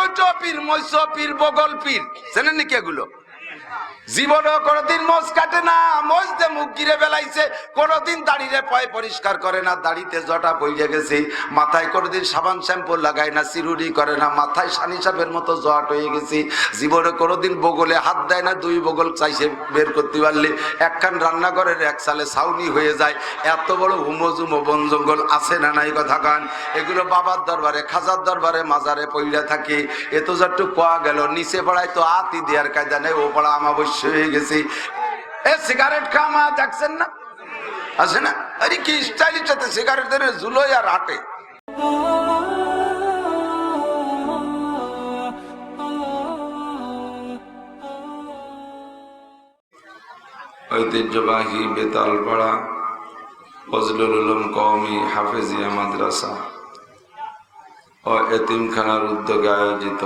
মোটো পীর, মৈশ পীর, বগল পীর, জানেন নাকি এগুলো? জীবনও কোনদিন মোজ কাটে না, মোজ দিয়ে মুখ গিরে বেলাইছে, কোনদিন দাড়িরে পয় পরিষ্কার করে না, দাড়িতে জটা পইরে গেছে, মাথায় কোনদিন সাবান শ্যাম্পু লাগায় না, চিরুনি করে না, মাথায় সানি সাপের মতো জট হয়ে গেছে, জীবনে কোনদিন বগলে হাত দেয় না, দুই বগল চাইছে বের করতে পারলে একখান রান্নাঘরের এক সালে ছাউনি হয়ে যায়। এত বড় হুমজুমো বন জঙ্গল আছে না নাই কথা কান? এগুলো বাবার দরবারে, খাজার দরবারে, মাজারে পইরা থাকে। এত যতটু কোয়া গেল, নিচে পড়ায় তো আতি দেওয়ার কায়দা নেই, ও পড়া আমাবস্য হয়ে গেছে। এ সিগারেট খামা দেখছেন না, আছে না? আরে কি স্টাইলিশ সাথে সিগারেট ধরে ঝুলোয় আর হাঁটে। ঐতিহ্যবাহী বেতালপাড়া ফজলুল উলুম কওমি হাফেজিয়া মাদ্রাসা ও এতিমখানার উদ্যোগে আয়োজিত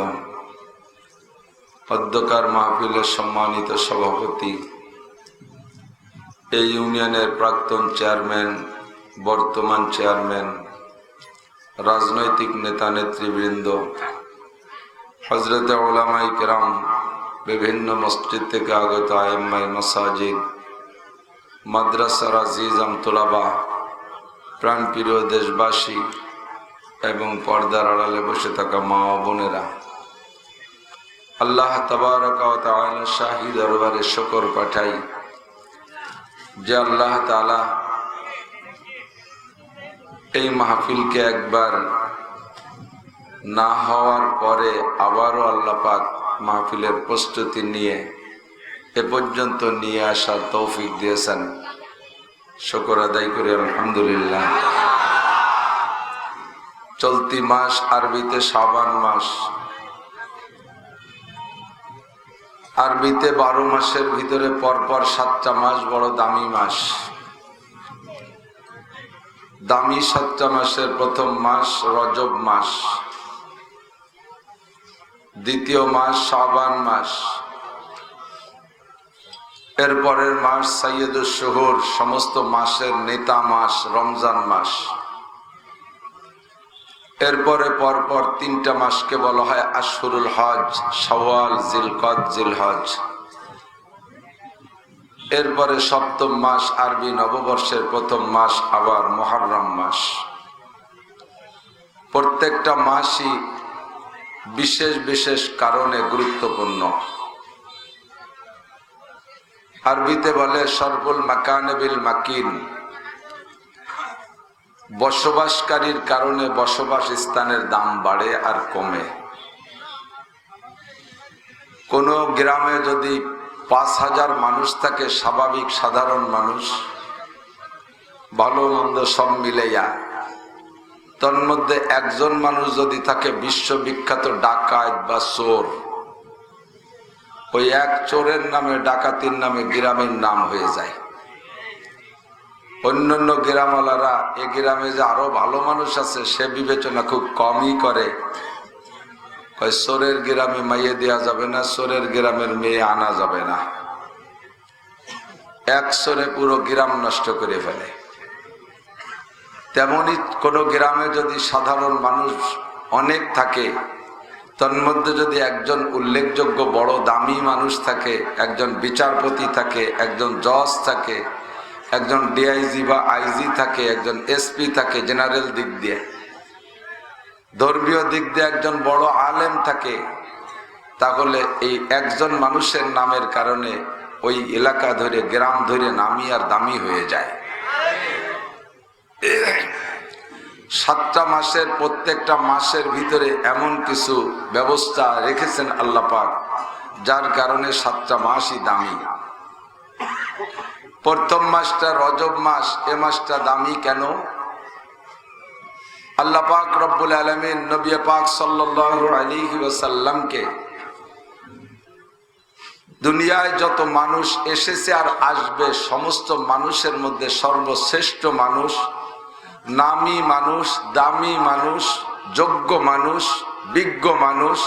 অধ্যকার মাহফিলের সম্মানিত সভাপতি, এই ইউনিয়নের প্রাক্তন চেয়ারম্যান, বর্তমান চেয়ারম্যান, রাজনৈতিক নেতা নেতৃবৃন্দ, হযরতে উলামায়ে কেরাম, বিভিন্ন মসজিদ থেকে আগত আইম্মায়ে মাসাজিদ, মাদ্রাসার আজিজাম তোলাবা, প্রাণপ্রিয় দেশবাসী এবং পর্দার আড়ালে বসে থাকা মা ও বোনেরা, আল্লাহ তাবারাকা ওয়া তাআলা শাহী দরবারে শুকর পাঠাই যে আল্লাহ তাআলা এই মাহফিলকে একবার না হওয়ার পরে আবারও আল্লাহ পাক মাহফিলের প্রস্তুতি নিয়ে এ পর্যন্ত নিয়ে আসার তৌফিক দিয়েছেন। শুকর আদায় করি আলহামদুলিল্লাহ। চলতি মাস আরবিতে শাবান মাস, আরবিতে 12 মাসের ভিতরে পরপর 7টা মাস বড় দামি মাস। দামি 7টা মাসের প্রথম মাস রজব মাস, দ্বিতীয় মাস শাবান মাস, এরপরের মাস সাইয়্যিদুশ শুহুর, সমস্ত মাসের নেতা মাস রমজান মাস। এরপরে পরপর 3টা মাসকে বলা হয় আশহুরুল হজ, শাওয়াল, জিলকদ, জিলহজ। এরপরে 7ম মাস আরবি নববর্ষের প্রথম মাস আবার মুহররম মাস। প্রত্যেকটা মাসই বিশেষ বিশেষ কারণে গুরুত্বপূর্ণ। আরবিতে বলে শরফুল মাকানে বিল মাকিন, বসবাসকারীর কারণে বসবাস স্থানের দাম বাড়ে আর কমে। কোন গ্রামে যদি 5000 মানুষ থাকে, স্বাভাবিক সাধারণ মানুষ, ভালো মন্দ সব মিলেয়া, তন্মধ্যে একজন মানুষ যদি থাকে বিশ্ববিখ্যাত ডাকাত বা চোর, ওই এক চোরের নামে, ডাকাতির নামে গ্রামের নাম হয়ে যায়। অন্যান্য গ্রামওয়ালারা এ গ্রামে যে আরো ভালো মানুষ আছে সে বিবেচনা খুব কমই করে। চোরের গ্রামে মাইয়ে দেওয়া যাবে না, চোরের গ্রামের মেয়ে আনা যাবে না। এক চোরে পুরো গ্রাম নষ্ট করে ফেলে। তেমনি কোন গ্রামে যদি সাধারণ মানুষ অনেক থাকে, তন্মধ্যে যদি একজন উল্লেখযোগ্য বড় দামি মানুষ থাকে, একজন বিচারপতি থাকে, একজন জজ থাকে, একজন ডিআইজি বা আইজি থাকে, একজন এসপি থাকে, জেনারেল দিক দিয়ে, ধর্মীয় দিক দিয়ে একজন বড় আলেম থাকে, তাহলে এই একজন মানুষের নামের কারণে ওই এলাকা ধরে, গ্রাম ধরে নামি আর দামি হয়ে যায়। 7টা মাসের প্রত্যেকটা মাসের ভিতরে এমন কিছু ব্যবস্থা রেখেছেন আল্লাহ পাক, যার কারণে 7টা মাসই দামি। প্রথম মাসটা রজব মাস, এ মাসটা দামি কেন? আল্লাহ পাক রব্বুল আলামিন নবী পাক সাল্লাল্লাহু আলাইহি ওয়াসাল্লামকে দুনিয়ায় যত মানুষ এসেছে আর আসবে সমস্ত মানুষের মধ্যে সর্বশ্রেষ্ঠ মানুষ, নামী মানুষ, দামি মানুষ, যোগ্য মানুষ, বিজ্ঞ মানুষ,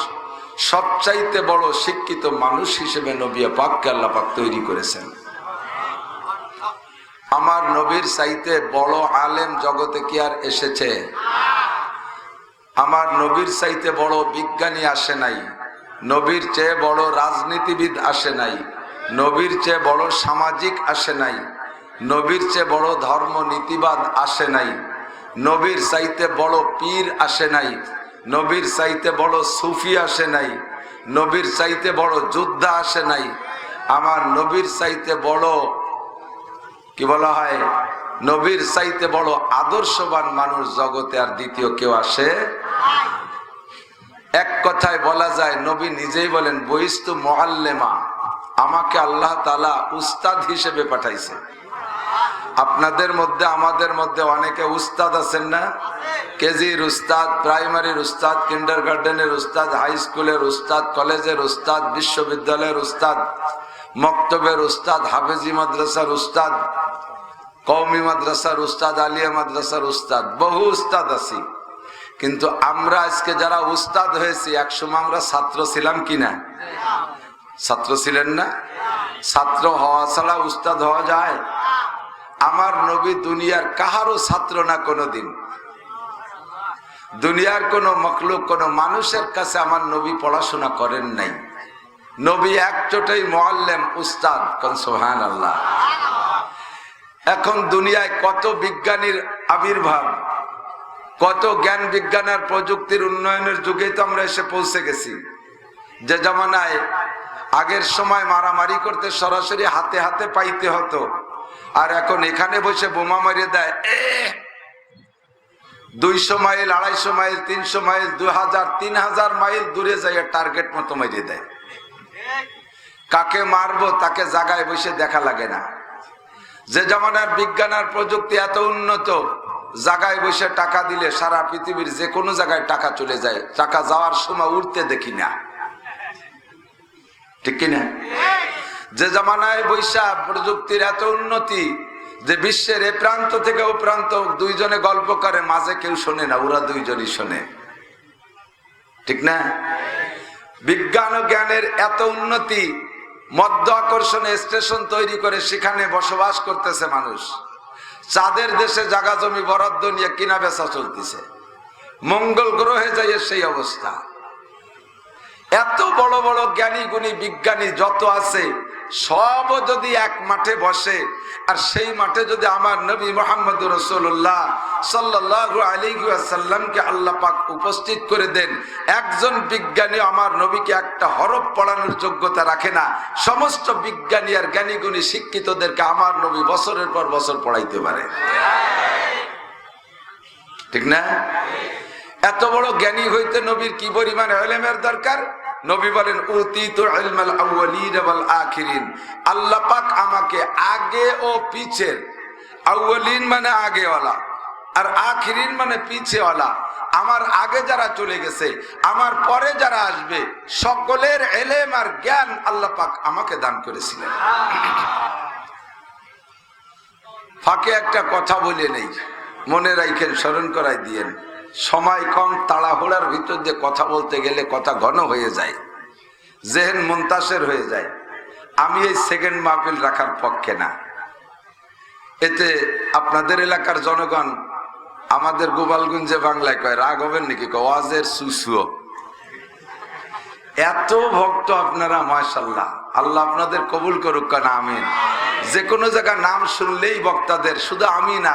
সবচাইতে বড় শিক্ষিত মানুষ হিসেবে নবী পাককে আল্লাহ পাক তৈরি করেছেন। আমার নবীর চাইতে বড় আলেম জগতে কি আর এসেছে? আমার নবীর চাইতে বড় বিজ্ঞানী আসে নাই, নবীর চেয়ে বড় রাজনীতিবিদ আসে নাই, নবীর চেয়ে বড় সামাজিক আসে নাই, নবীর চেয়ে বড় ধর্ম নীতিবাদ আসে নাই, নবীর চাইতে বড় পীর আসে নাই, নবীর চাইতে বড় সুফি আসে নাই, নবীর চাইতে বড় যোদ্ধা আসে নাই। আমার নবীর চাইতে বড় কি বলা হয়, নবীর চাইতে বড় আদর্শবান মানুষ জগতে আর দ্বিতীয় কেউ আসে। এক কথায় বলা যায়, নবী নিজেই বলেন বইস্তু মুআল্লিমা, আমাকে আল্লাহ তাআলা উস্তাদ হিসেবে পাঠাইছে। আপনাদের মধ্যে আমাদের মধ্যে অনেকে উস্তাদ আছেন না? কেজির উস্তাদ, প্রাইমারির উস্তাদ, কিন্ডারগার্ডেনের উস্তাদ, হাই স্কুলের উস্তাদ, কলেজের উস্তাদ, বিশ্ববিদ্যালয়ের উস্তাদ, মক্তবের উস্তাদ, হাফেজি মাদ্রাসার উস্তাদ, কওমি মাদ্রাসার উস্তাদ, আলিয়া মাদ্রাসার উস্তাদ, বহু উস্তাদ আছি। কিন্তু আমরা আজকে যারা উস্তাদ হয়েছি, একসময় আমরা ছাত্র ছিলাম কিনা? ছাত্র ছিলেন না? ছাত্র হওয়া ছাড়া উস্তাদ হওয়া যায়? আমার নবী দুনিয়ার কাহারও ছাত্র না কোনোদিন। দুনিয়ার কোন মখলুক, কোন মানুষের কাছে আমার নবী পড়াশোনা করেন নাই। নবী এক চোটেই মুআল্লিম, উস্তাদ। কোন সুবহানাল্লাহ। এখন দুনিয়ায় কত বিজ্ঞানীর আবির্ভাব, কত জ্ঞান বিজ্ঞান আর প্রযুক্তির উন্নয়নের যুগে তো আমরা এসে পৌঁছে গেছি। যে জামানায় আগের সময় মারামারি করতে সরাসরি হাতে হাতে পাইতে হতো, আর এখন এখানে বসে বোমা মারিয়ে দেয়। 200 মাইল, 250 মাইল, 300 মাইল, 2000, 3000 মাইল দূরে যাইয়া টার্গেট মতো মারিয়ে দেয়। কাকে মারবো তাকে জায়গায় বসে দেখা লাগে না। যে জামানার বিজ্ঞান আর প্রযুক্তি এত উন্নত, জায়গায় বসে টাকা দিলে সারা পৃথিবীর যে কোনো জায়গায় টাকা চলে যায়, টাকা যাওয়ার সময় উঠতে দেখি না, ঠিক কিনা? যে জামানায় বৈশা প্রযুক্তির এত উন্নতি যে বিশ্বের এ প্রান্ত থেকে ও প্রান্ত দুইজনে গল্প করে, মাঝে কেউ শোনে না, ওরা দুইজনই শোনে, ঠিক না? বিজ্ঞান ও জ্ঞানের এত উন্নতি, মধ্য আকর্ষণে স্টেশন তৈরি করে সেখানে বসবাস করতেছে মানুষ। চাঁদের দেশে জায়গা জমি বরাদ্দ নিয়ে কিনা বেচা চলতেছে। মঙ্গল গ্রহে যাইয়ে সেই অবস্থা। এত বড় বড় জ্ঞানী গুণী বিজ্ঞানী যত আছে, সব যদি এক মাঠে বসে, আর সেই মাঠে যদি আমার নবী মুহাম্মদুর রাসূলুল্লাহ সাল্লাল্লাহু আলাইহি ওয়াসাল্লামকে আল্লাহ পাক উপস্থিত করে দেন, একজন বিজ্ঞানী আমার নবীকে একটা হরফ পড়ানোর যোগ্যতা রাখে না। সমস্ত বিজ্ঞানী আর জ্ঞানী গুণী শিক্ষিতদেরকে আমার নবী বছরের পর বছর পড়াইতে পারে, ঠিক না? এত বড় জ্ঞানী হইতে নবীর কি পরিমাণ ইলমের দরকার? নবী বলেন উতিতু ইলমাল আউয়ালিন ওয়াল আখিরিন, আল্লাহ পাক আমাকে আগে ও পিছের, আউয়ালিন মানে আগেওয়ালা আর আখিরিন মানে পিছেওয়ালা, আমার আগে যারা চলে গেছে, আমার পরে যারা আসবে, সকলের ইলম আর জ্ঞান আল্লাহ পাক আমাকে দান করেছিলেন। ফাঁকে একটা কথা বলে নেই, মনে রাখেন, স্মরণ করাই দিয়েন। সময় কম, তাড়াহুড়ার ভিতর দিয়ে কথা বলতে গেলে কথা ঘন হয়ে যায়, জেহেন মুনতাসির হয়ে যায়। আমি এই সেকেন্ড মাহফিল রাখার পক্ষে না। এতে আপনাদের এলাকার জনগণ, আমাদের গোপালগঞ্জে বাংলায় কয়, রাগ হবেন নাকি, ওয়াজের সুসুও। এত ভক্ত আপনারা, মাশাআল্লাহ, আল্লাহ আপনাদের কবুল করুক, না আমিন। যে কোনো জায়গায় নাম শুনলেই বক্তাদের, শুধু আমি না,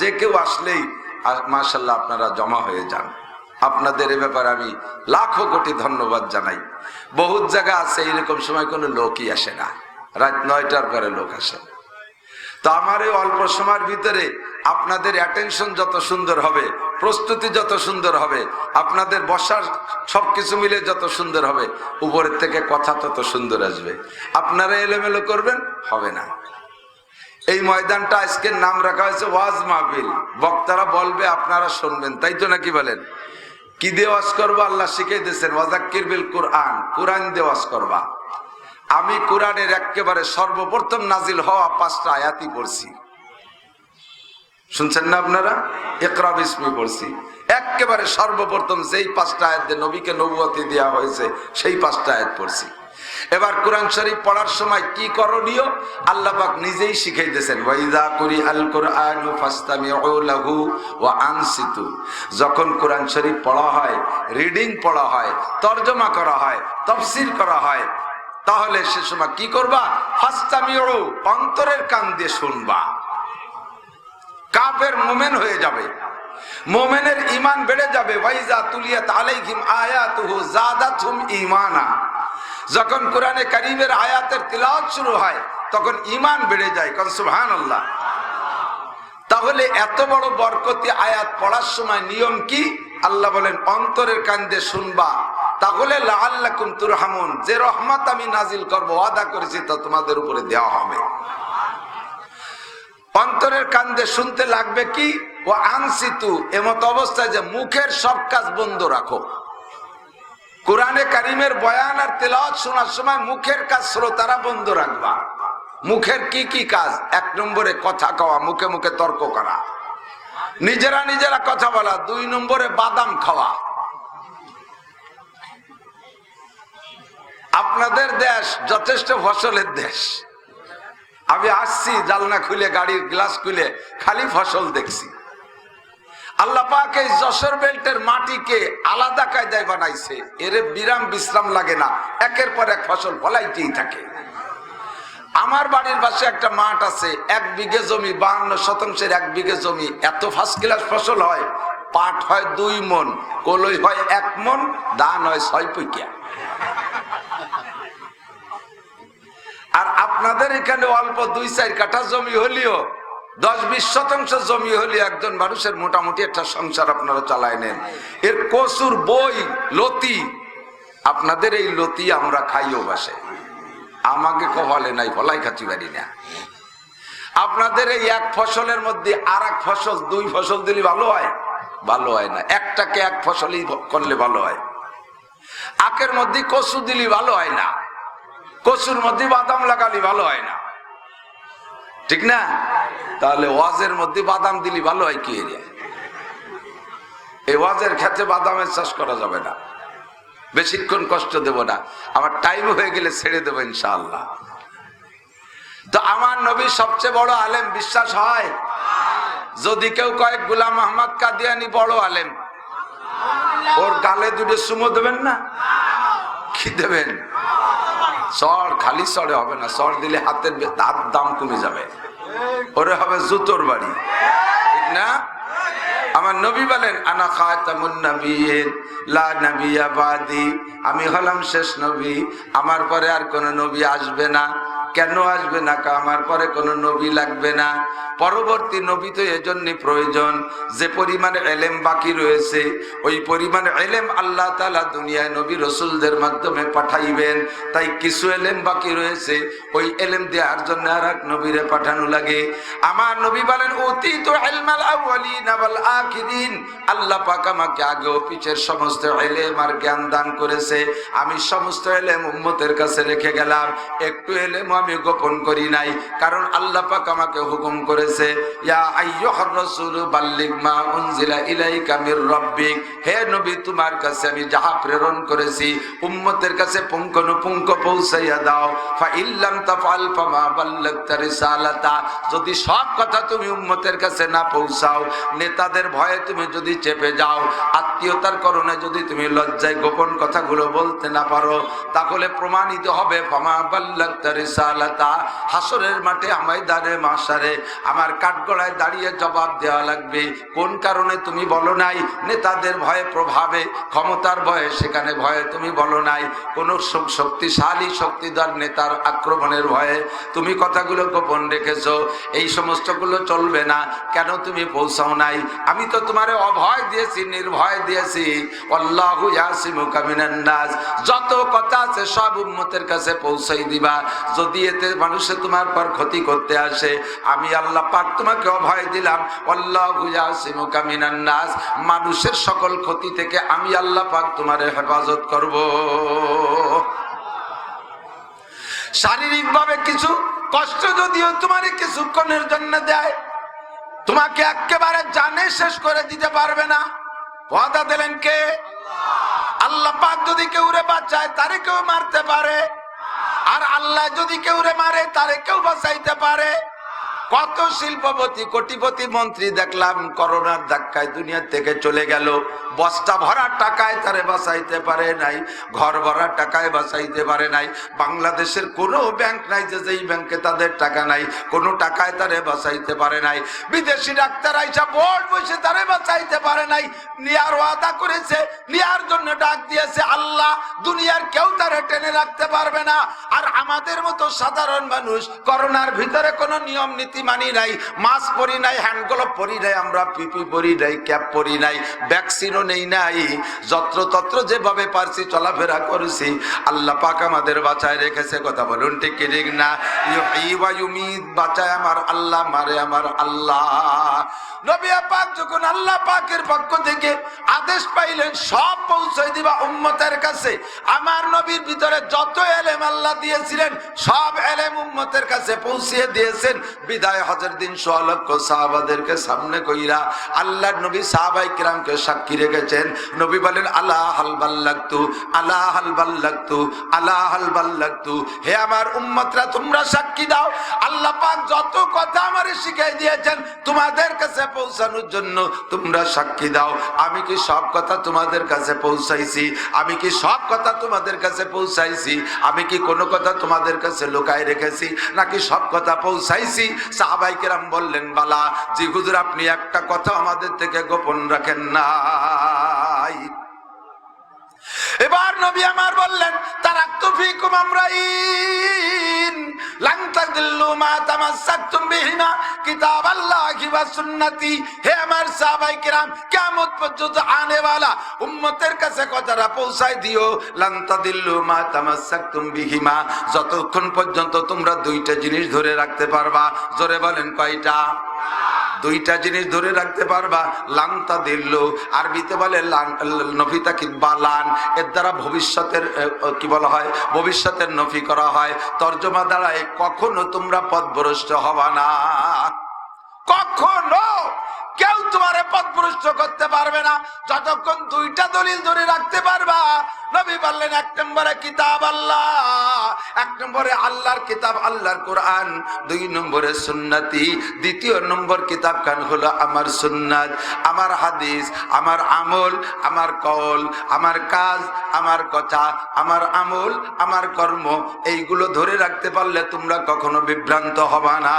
যে কেউ আসলেই মাশাআল্লাহ আপনারা জমা হয়ে যান। আপনাদের এ ব্যাপারে আমি লাখো কোটি ধন্যবাদ জানাই। বহুত জায়গা আছে এরকম সময় কোনো লোকই আসে না, রাত 9টার পরে লোক আসে। তো আমার এই অল্প সময়ের ভিতরে আপনাদের অ্যাটেনশন যত সুন্দর হবে, প্রস্তুতি যত সুন্দর হবে, আপনাদের বসার সবকিছু মিলে যত সুন্দর হবে, উপরের থেকে কথা তত সুন্দর আসবে। আপনারা এলোমেলো করবেন, হবে না। এই ময়দানটা আজকের নাম রাখা হয়েছে ওয়াজ মাহফিল। বক্তারা বলবে, আপনারা শুনবেন, তাই তো নাকি বলেন? কি দিয়ে ওয়াজ করবো? আল্লাহ শিখিয়ে দিয়েছেন, ওয়াজাক্কির বিল কুরআন, কুরআন দিয়ে ওয়াজ করবা। আমি কুরআনের একেবারে সর্বপ্রথম নাজিল হওয়া 5টা আয়াতই পড়ছি, শুনছেন না আপনারা? ইকরা বিসমি পড়ছি, একেবারে সর্বপ্রথম যেই 5টা আয়াত দিয়ে নবীকে নবুয়তি দেওয়া হয়েছে, সেই 5টা আয়াত পড়ছি। এবার কোরআন শরীফ পড়ার সময় কি করণীয় আল্লাহ পাক নিজেই শিখাইতেছেন, ওয়াইযা কুরিআল কুরআনু ফাসতামিউ লাহু ওয়া আনসিতু। যখন কোরআন শরীফ পড়া হয়, রিডিং পড়া হয়, তরজমা করা হয়, তাফসীর করা হয়, তাহলে সে সময় কি করবা? ফাসতামিউ, অন্তরের কান দিয়ে শুনবা। কাফের মুমিন হয়ে যাবে, মুমিনের ঈমান বেড়ে যাবে। ওয়াইযা তুলিয়াত আলাইহিম আয়াতুহু যাদাতহুম ঈমানা। যখন কোরআনে কারীমের আয়াতের তিলাওয়াত শুরু হয় তখন ঈমান বেড়ে যায়। কোন সুবহানাল্লাহ। তাহলে এত বড় বরকতি আয়াত পড়ার সময় নিয়ম কি? আল্লাহ বলেন অন্তরের কান দিয়ে শুনবা, তাহলে লাআল্লাকুম তুরহামুন, যে রহমত আমি নাজিল করব ওয়াদা করেছি তা তোমাদের উপরে দেওয়া হবে। অন্তরের কান দিয়ে শুনতে লাগবে কি? ও আনসিতু, এমত অবস্থায় যে মুখের সব কাজ বন্ধ রাখো। কোরআনে কারীমের বয়ান আর তেলাওয়াত শোনার সময় মুখের কাজ শ্রোতারা বন্ধ রাখবা। মুখের কি কি কাজ? 1 নম্বরে কথা কওয়া, মুখে মুখে তর্ক করা, নিজেরা নিজেরা কথা বলা। 2 নম্বরে বাদাম খাওয়া। আপনাদের দেশ যথেষ্ট ফসলের দেশ। আমি আসছি জানলা খুলে, গাড়ির গ্লাস খুলে খালি ফসল দেখছি। আল্লাহ পাক এই যশোর বেল্টের মাটিকে আলাদা কায়দায় বানাইছে, এর বিরাম বিশ্রাম লাগে না, একের পর এক ফসল ফলাইতেই থাকে। আমার বাড়ির পাশে একটা মাঠ আছে, 1 বিঘে জমি, 52 শতাংশের 1 বিঘে জমি। এত ফার্স্ট ক্লাস ফসল হয়। পাট হয় 2 মণ, কলই হয় 1 মণ, ধান হয় 6 পয়সা। আর আপনাদের এখানে অল্প 2-4 কাঠা জমি হলেও, 10-20 শতাংশ জমি হলে একজন মানুষের মোটামুটি একটা সংসার আপনারা চালায় নেন। এর কচুর বই লতি, আপনাদের এই লতি আমরা খাইও বাসে, আমাকে কপালে নাই, ফলাই খাচ্ছি পারি না। আপনাদের এই 1 ফসলের মধ্যে আর 1 ফসল, 2 ফসল দিলে ভালো হয়? ভালো হয় না। একটাকে 1 ফসলই করলে ভালো হয়। আখের মধ্যে কচু দিলে ভালো হয় না, কচুর মধ্যে বাদাম লাগালে ভালো হয় না, ঠিক না? তাহলে ওয়াজের মধ্যে বাদাম দিলে ভালো হয় কি? এই ওয়াজের ক্ষেত্রে বাদামের চাষ করা যাবে না। বেশিক্ষণ কষ্ট দেব না, আমার টাইম হয়ে গেলে ছেড়ে দেবো ইনশাআল্লাহ। তো আমার নবী সবচেয়ে বড় আলেম, বিশ্বাস হয়? যদি কেউ কয় গোলাম আহমদ কাদিয়ানী বড় আলেম, ওর গালে 2 চুমো দেবেন না? কি দেবেন? চড়, খালি চড়ে হবে না, চড় দিলে হাতের দাম কমে যাবে, ওরে হবে জুতোর বাড়ি, ঠিক না? আমার নবী বলেন আনা খাতামুন নাবিয়্যিন লা নাবিয়্যা বাদি, আমি হলাম শেষ নবী, আমার পরে আর কোন নবী আসবে না। কেন আসবে না? আমার পরে কোন নবী লাগবে না। পরবর্তী নবী তো এজন্য প্রয়োজন, যে পরিমাণে এলেম বাকি রয়েছে ওই পরিমাণে এলেম আল্লাহ তাআলা দুনিয়ায় নবী রাসূলদের মাধ্যমে পাঠাইবেন। তাই কিছু এলেম বাকি রয়েছে, ওই এলেম দেওয়ার জন্য আর এক নবীরে পাঠানো লাগে। আমার নবী বলেন উতিতু ইলমাল আউয়ালিন ওয়াল আখিরিন, আল্লাহ পাক আমাকে আগে ও পিছের সমস্ত এলেম আর জ্ঞান দান করেছে। আমি সমস্ত এলেম উম্মতের কাছে রেখে গেলাম, একটু এলেম আমি গোপন করি নাই, কারণ আল্লাহ পাক আমাকে হুকুম করেছে ইয়া আইয়ুহার রাসূল বাল্লিগ মা উনজিলা ইলাইকা মির রাব্বিক, হে নবী তোমার কাছে আমি যাহা প্রেরণ করেছি উম্মতের কাছে পুঙ্খানুপুঙ্খ পৌঁছাইয়া দাও। ফা ইল্লাম তাফআল ফামা বাল্লাগতা রিসালাতা, যদি সব কথা তুমি উম্মতের কাছে না পৌঁছাও, নেতাদের ভয়ে তুমি যদি চেপে যাও, আত্মীয়তার কারণে যদি তুমি লজ্জায় গোপন কথাগুলো বলতে না পারো, তাহলে প্রমাণিত হবে ফামা বাল্লাগতা রিসালাতা, হাসরের মাঠে ময়দানে মাশারে আমার কাঠগড়ায় দাঁড়িয়ে জবাব দেওয়া লাগবে। কোন কারণে তুমি বলো নাই? নেতাদের ভয়ে, প্রভাবে, ক্ষমতার ভয়ে, সেখানে ভয়ে তুমি বলো নাই, কোন শক্তিশালী শক্তিধর নেতার আক্রমণের ভয়ে তুমি কথাগুলো গোপন রেখেছো। এই সমস্তগুলো চলবে না। কেন তুমি পৌঁছাও নাই? আমি তো তোমারে অভয় দিয়েছি, নির্ভয় দিয়েছি। আল্লাহু ইয়াসিমুকা মিনান নাস, যত কথা আছে সব উম্মতের কাছে পৌঁছাই দিবা। যদি এতে মানুষে তোমার পর ক্ষতি করতে আসে, আমি আল্লাহ পাক তোমাকে অভয় দিলাম আল্লাহু ইয়াসিমুকা মিনান নাস, মানুষের সকল ক্ষতি থেকে আমি আল্লাহ পাক তোমার হেফাজত করব। শারীরিক ভাবে কিছু কষ্ট যদিও তোমার কিছুক্ষণের জন্য দেয়, তোমাকে একেবারে জানে শেষ করে দিতে পারবে না। ওয়াদা দিলেন কে? আল্লাহ পাক যদি কেউ রে বাঁচায় তারে কেউ মারতে পারে, আর আল্লাহ যদি কেউরে মারে তারে কেউ বাঁচাইতে পারে? কত শিল্পপতি কোটিপতি মন্ত্রী দেখলাম করোনার ধাক্কায় দুনিয়া থেকে চলে গেল, বস্তা ভরা টাকায় তারে বাঁচাইতে পারে নাই, ঘর ভরা টাকায় বাঁচাইতে পারে নাই। বাংলাদেশের কোনো ব্যাংক নাই যে যেই ব্যাংকে তাদের টাকা নাই, কোনো টাকায় তারে বাঁচাইতে পারে নাই। বিদেশি ডাক্তার আইসা বোর্ড বসে তারে বাঁচাইতে পারে নাই। নিয়ার ওয়াদা করেছে, নিয়ার জন্য ডাক দিয়েছে আল্লাহ, দুনিয়ার কেউ তারে টেনে রাখতে পারবে না। আর আমাদের মতো সাধারণ মানুষ করোনার ভিতরে কোনো নিয়ম নীতি মানি নাই, মাস্ক পরি নাই, হ্যান্ড গ্লোভ পরি নাই, আমরা পিপি পরি নাই, ক্যাপ পরি নাই, ভ্যাকসিনও নেই নাই, যত্রতত্র যেভাবে পারছি চলাফেরা করেছি। আল্লাহ পাক আমাদের বাঁচায় রেখেছে। কথা বলুন ঠিক কি ঠিক না? বাঁচায় আমার আল্লাহ, মারে আমার আল্লাহ। নবী পাক যখন আল্লাহ পাকের পক্ষ থেকে আদেশ পাইলেন সব পৌঁছে দিবা উম্মতের কাছে, আমার নবীর ভিতরে যত এলেম আল্লাহ দিয়েছিলেন সব এলেম উম্মতের কাছে পৌঁছিয়ে দিয়েছেন। বিদায় হজের দিন ১৬ লক্ষ সাহাবাদেরকে সামনে কইরা আল্লাহর নবী সাহাবায়ে কিরামকে সাক্ষী রেখেছেন। নবী বলেন আলা হাল বাল্লাগতু, আলা হাল বাল্লাগতু, আলা হাল বাল্লাগতু। হে আমার উম্মতরা, তোমরা সাক্ষী দাও, আল্লাহ পাক যত কথা আমারে শিখাই দিয়েছেন তোমাদের কাছে পৌঁছানোর জন্য তোমরা সাক্ষী দাও। আমি কি সব কথা তোমাদের কাছে পৌঁছাইছি? আমি কি সব কথা তোমাদের কাছে পৌঁছাইছি? আমি কি কোনো কথা তোমাদের কাছে লুকায় রেখেছি নাকি সব কথা পৌঁছাইছি? সাহাবায়ে কেরাম বললেন বালা, জি হুজুর, আপনি একটা কথা আমাদের থেকে গোপন রাখেন নাই। এবার নবী আমার বললেন তারাকতু ফীকুম আমরাইন লান তাদিল্লু মা তামাসসাকতুম বিহিমা কিতাবাল্লাহি ওয়া সুন্নতি। হে আমার সাহাবায়ে কিরাম, কিয়ামত পর্যন্ত আনে ওয়ালা উম্মতের কাছে কথাটা পৌঁছায় দিও। লান তাদিল্লু মা তামাসসাকতুম বিহিমা, যতক্ষণ পর্যন্ত তোমরা দুইটা জিনিস ধরে রাখতে পারবা। জোরে বলেন কয়টা? দুইটা জিনিস ধরে রাখতে পারবা। লান্তা দিল্ল, আরবিতে বলে নফিতা কি বালান, এর দ্বারা ভবিষ্যতের কি বলা হয়, ভবিষ্যতের নফি করা হয়। তর্জমা দ্বারায় কখনো তোমরা পথভ্রষ্ট হবা না, কখনো কেউ তোমারে পথভ্রষ্ট করতে পারবে না যতক্ষণ দুইটা দলিল ধরে রাখতে পারবা। নবী বললেন এক নম্বরে কিতাব আল্লাহ, এক নম্বরে আল্লাহর কিতাব আল্লাহর কোরআন, দুই নম্বরে সুন্নতি। দ্বিতীয় নম্বর কিতাব খান হলো আমার সুন্নাত, আমার হাদিস, আমার আমল, আমার কওল, আমার কাজ, আমার কথা, আমার আমল, আমার কর্ম, এইগুলো ধরে রাখতে পারলে তোমরা কখনো বিভ্রান্ত হবা না।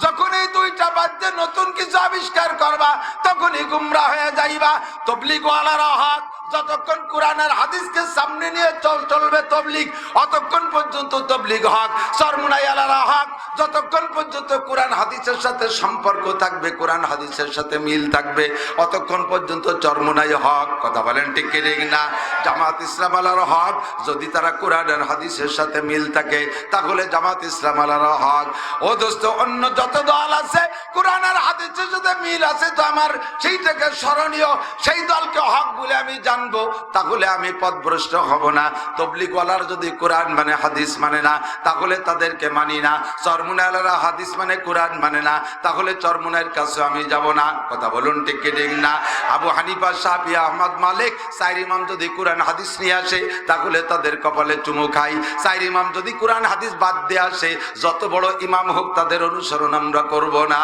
যখন এই দুইটা বাদ দিয়ে নতুন কিছু আবিষ্কার করবা তখনই গুমরা হয়ে যাইবা। তবলিগ ওয়ালারা হক, যতক্ষণ কোরআন আর হাদিসকে সামনে নিয়ে চলবে তবলিগ, অতক্ষণ পর্যন্ত তবলিগ হক। চরমুনাই আলারা হক, যতক্ষণ পর্যন্ত কোরআন হাদিসের সাথে সম্পর্ক থাকবে, কোরআন হাদিসের সাথে মিল থাকবে, অতক্ষণ পর্যন্ত চরমুনাই হক। কথা বলেন ঠিক কি ঠিক না? জামাত ইসলাম আলারা হক, যদি তারা কোরআন আর হাদিসের সাথে মিল থাকে তাহলে জামাত ইসলাম আলারা হক। ও দোস্ত, অন্য যত দল আছে কোরআন আর হাদিসের সাথে মিল আছে তো আমার সেইটাকে স্মরণীয়, সেই দলকে হক বলে আমি জানবো, তাহলে আমি পথভ্রষ্ট হব না। তবলিগওয়ালার যদি কোরআন মানে হাদিস মানে না তাহলে তাদেরকে মানি না। চরমুনাইয়ালারা হাদিস মানে কোরআন মানে না তাহলে চরমুনাইয়ের কাছে আমি যাব না। কথা বলুন ঠিক কি ঠিক না? আবু হানিফা, শাফি, আহমদ, মালিক চার ইমাম যদি কোরআন হাদিস নিয়ে আসে তাহলে তাদের কপালে চুমু খাই। চার ইমাম যদি কোরআন হাদিস বাদ দিয়ে আসে, যত বড় ইমাম হোক তাদের অনুসরণ আমরা করব না।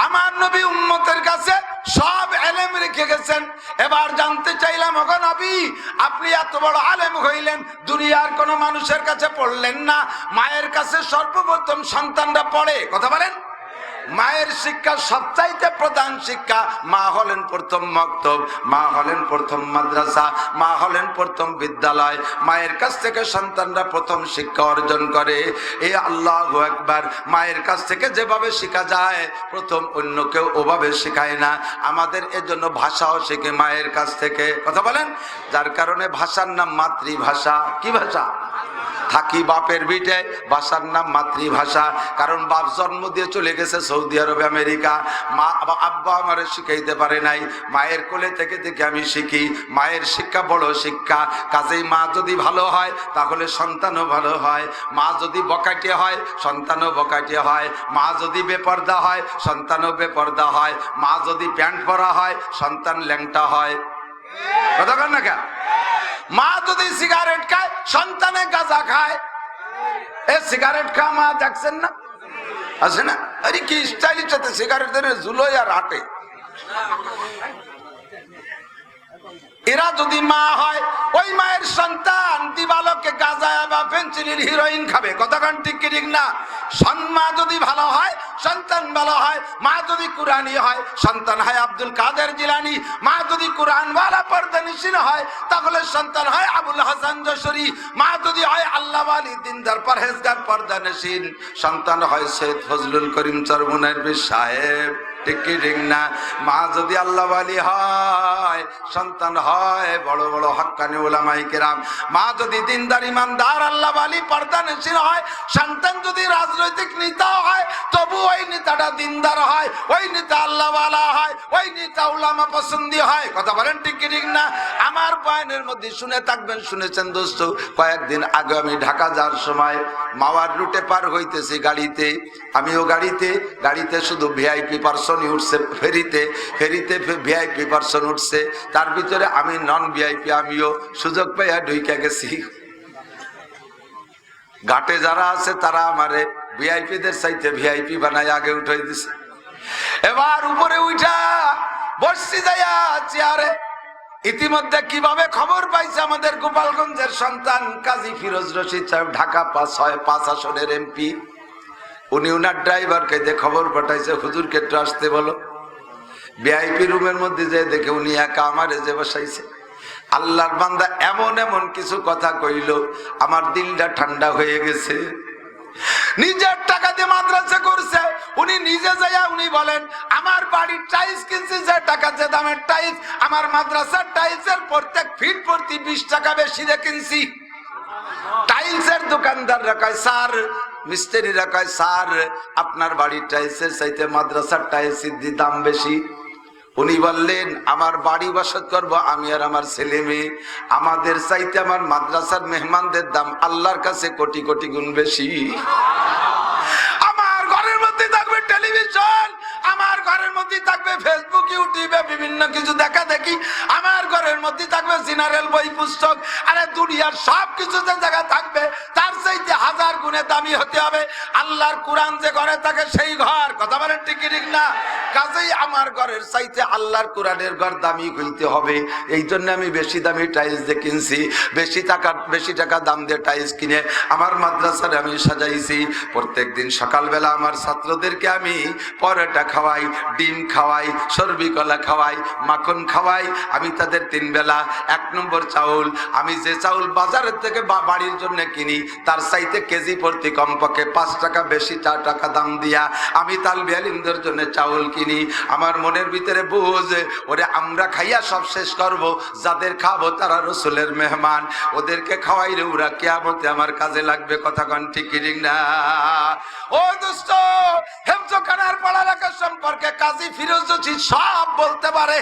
আমার নবী উম্মতের কাছে সব এলেম রেখে গেছেন। এবার জানতে চাইলাম, ওগো নবী, আপনি এত বড় আলেম হইলেন, দুনিয়ার কোন মানুষের কাছে পড়লেন না, মায়ের কাছে সর্বপ্রথম সন্তানরা পড়ে। কথা বলেন, মায়ের শিক্ষা সবচাইতে প্রধান শিক্ষা। মা হলেন প্রথম মক্তব, মা হলেন প্রথম মাদ্রাসা, মা হলেন প্রথম বিদ্যালয়। মায়ের কাছ থেকে সন্তানরা প্রথম শিক্ষা অর্জন করে। এ আল্লাহু আকবার। মায়ের কাছ থেকে যেভাবে শেখা যায় প্রথম অন্য কেউ ওভাবে শেখায় না। আমাদের এজন্য ভাষাও শেখে মায়ের কাছ থেকে। কথা বলেন, যার কারণে ভাষার নাম মাতৃভাষা। কি ভাষা? থাকি বাপের বিটে, ভাষার নাম মাতৃভাষা। কারণ বাপ জন্ম দিয়ে চলে গেছে সৌদি আরবে, আমেরিকা। মা আব্বা আমারে শিখাইতে পারে নাই, মায়ের কোলে থেকে থেকে আমি শিখি। মায়ের শিক্ষা বড় শিক্ষা। কাজেই মা যদি ভালো হয় তাহলে সন্তানও ভালো হয়। মা যদি বকাটিয়া হয় সন্তানও বকাটিয়া হয়। মা যদি বেপর্দা হয় সন্তানও বেপর্দা হয়। মা যদি প্যান্ট পরা হয় সন্তান ল্যাংটা হয়। কথা বল না কেন? মা যদি সিগারেট খায়, সন্তানে গাঁজা খায়, এ সিগারেট খাওয়া মা দেখছেন না? আছে না? আরে কি স্টাইলের সাথে সিগারেট ধরে ঝুলোয় আর হাঁটে। এরা যদি মা হয়, ওই মায়ের সন্তান দিবালোকে গাঁজা বা ফেন্সিডিল হিরোইন খাবে। কতক্ষণ ঠিক কি ঠিক না? মা যদি ভালো হয়, সন্তান ভালো হয়। মা যদি কুরআনী হয়, সন্তান হয় আব্দুল কাদের জিলানী। মা যদি কুরআনওয়ালা পর্দানিশীন হয়, তাহলে সন্তান হয় আবুল হাসান যশোরী। মা যদি হয় আল্লাহওয়ালি দিনদার পরহেজগার পর্দানিশীন, সন্তান হয় সৈয়দ ফজলুল করিম চরমুনাইর সাহেব। ঠিক কি ঠিক না? মা যদি আল্লাহওয়ালি হয়, সন্তান হয় বড় বড় হক্কানি উলামায়ে কেরাম। মা যদি দিনদার ইমানদার আল্লাহওয়ালি পর্দানিশীন হয়, সন্তান যদি রাজনৈতিক নেতা হয়, তবু ওই নেতাটা দিনদার হয়, ওই নেতা আল্লাহওয়ালা হয়, ওই নেতা উলামা পছন্দি হয়। কথা বলেন ঠিক কি ঠিক না? আমার বয়ানের মধ্যে শুনে থাকবেন, শুনেছেন দোস্ত, কয়েকদিন আগে আমি ঢাকা যাওয়ার সময় মাওয়ার রুটে পার হইতেছি গাড়িতে। আমিও গাড়িতে শুধু ভিআইপি পার্সনই উঠছে, ফেরিতে ভিআইপি পার্সন উঠছে, তার ভিতরে আমি নন ভিআইপি, আমিও সুযোগ পাইয়া ঢুইকা গেছি। ঘাটে যারা আছে তারা আমারে ভিআইপিদের চাইতে ভিআইপি বানায় আগে উঠাই দিছে। এবার উপরে উঠা বসছি যাইয়া চেয়ারে। ইতিমধ্যে কিভাবে খবর পাইছে আমাদের গোপালগঞ্জের সন্তান কাজী ফিরোজ রশিদ সাহেব, ঢাকা 5 আসনের এমপি, উনি উনার ড্রাইভারকে দিয়ে খবর পাঠাইছে, হুজুরকে একটু আসতে বলো। ভিআইপি রুমের মধ্যে যে দেখে উনি একা আমারে যে বসাইছে। আল্লাহর বান্দা এমন এমন কিছু কথা কইল, আমার দিলটা ঠান্ডা হয়ে গেছে। নিজের টাকা দিয়ে মাদ্রাসা করছে, উনি নিজে যাইয়া উনি বলেন আমার বাড়ির টাইলস কিনছি যে টাকা, যে দামের টাইলস, আমার মাদ্রাসার টাইলসের প্রত্যেক ফিট প্রতি 20 টাকা বেশি দিয়ে কিনছি। টাইলসের দোকানদার রাখায় স্যার, মিস্ত্রিরা কয় স্যার আপনার বাড়ির টাইলসের চাইতে মাদ্রাসার টাইলসের দাম বেশি। উনি বললেন আমার বাড়ি বসত করবো আমি আর আমার ছেলে মেয়ে, আমাদের চাইতে আমার মাদ্রাসার মেহমানদের দাম আল্লাহর কাছে কোটি কোটি গুণ বেশি। আমার ঘরের মধ্যে থাকবে টেলিভিশন, আমার ঘরের মধ্যে থাকবে ফেসবুক, ইউটিউবে বিভিন্ন কিছু দেখা দেখি, আমার ঘরের মধ্যে থাকবে জেনারেল বই পুস্তক। আরে দুনিয়ার সব কিছু যে জায়গা থাকবে তার চাইতে 1000 গুণে দামি হতে হবে আল্লাহর কোরআন যে ঘরে থাকে সেই ঘর। কথা বলেন ঠিক ঠিক না? কাজেই আমার ঘরের চাইতে আল্লাহর কোরআনের ঘর দামি হইতে হবে। এই জন্য আমি বেশি দামি টাইলস দিয়ে কিনছি, বেশি টাকা দাম দিয়ে টাইলস কিনে আমার মাদ্রাসারে আমি সাজাইছি। প্রত্যেক দিন সকালবেলা আমার ছাত্রদেরকে আমি পরোটা খাওয়াই, ডিম খাওয়াই, সরবি কলা খাওয়াই, মাখন খাওয়াই। আমি তাদের 3 বেলা 1 নম্বর চাউল, আমি যে চাউল বাজারের থেকে বাড়ির জন্য কিনি তার চাইতে কেজি প্রতি কমপক্ষে 5 টাকা বেশি, 4 টাকা দাম দিয়া আমি তালবে আলিমদের জন্য চাউল কিনি। আমার মনের ভিতরে বুঝ, ওরে আমরা খাইয়া সব শেষ করব, যাদের খাবো তারা রসুলের মেহমান, ওদেরকে খাওয়াইলে ওরা কিয়ামতে আমার কাজে লাগবে। কথা কন ঠিক ঠিক না? ও দোস্ত, হেফজখানার পড়ালেখা সম্পর্কে কাজী ফিরোজ রশিদ সব বলতে পারে।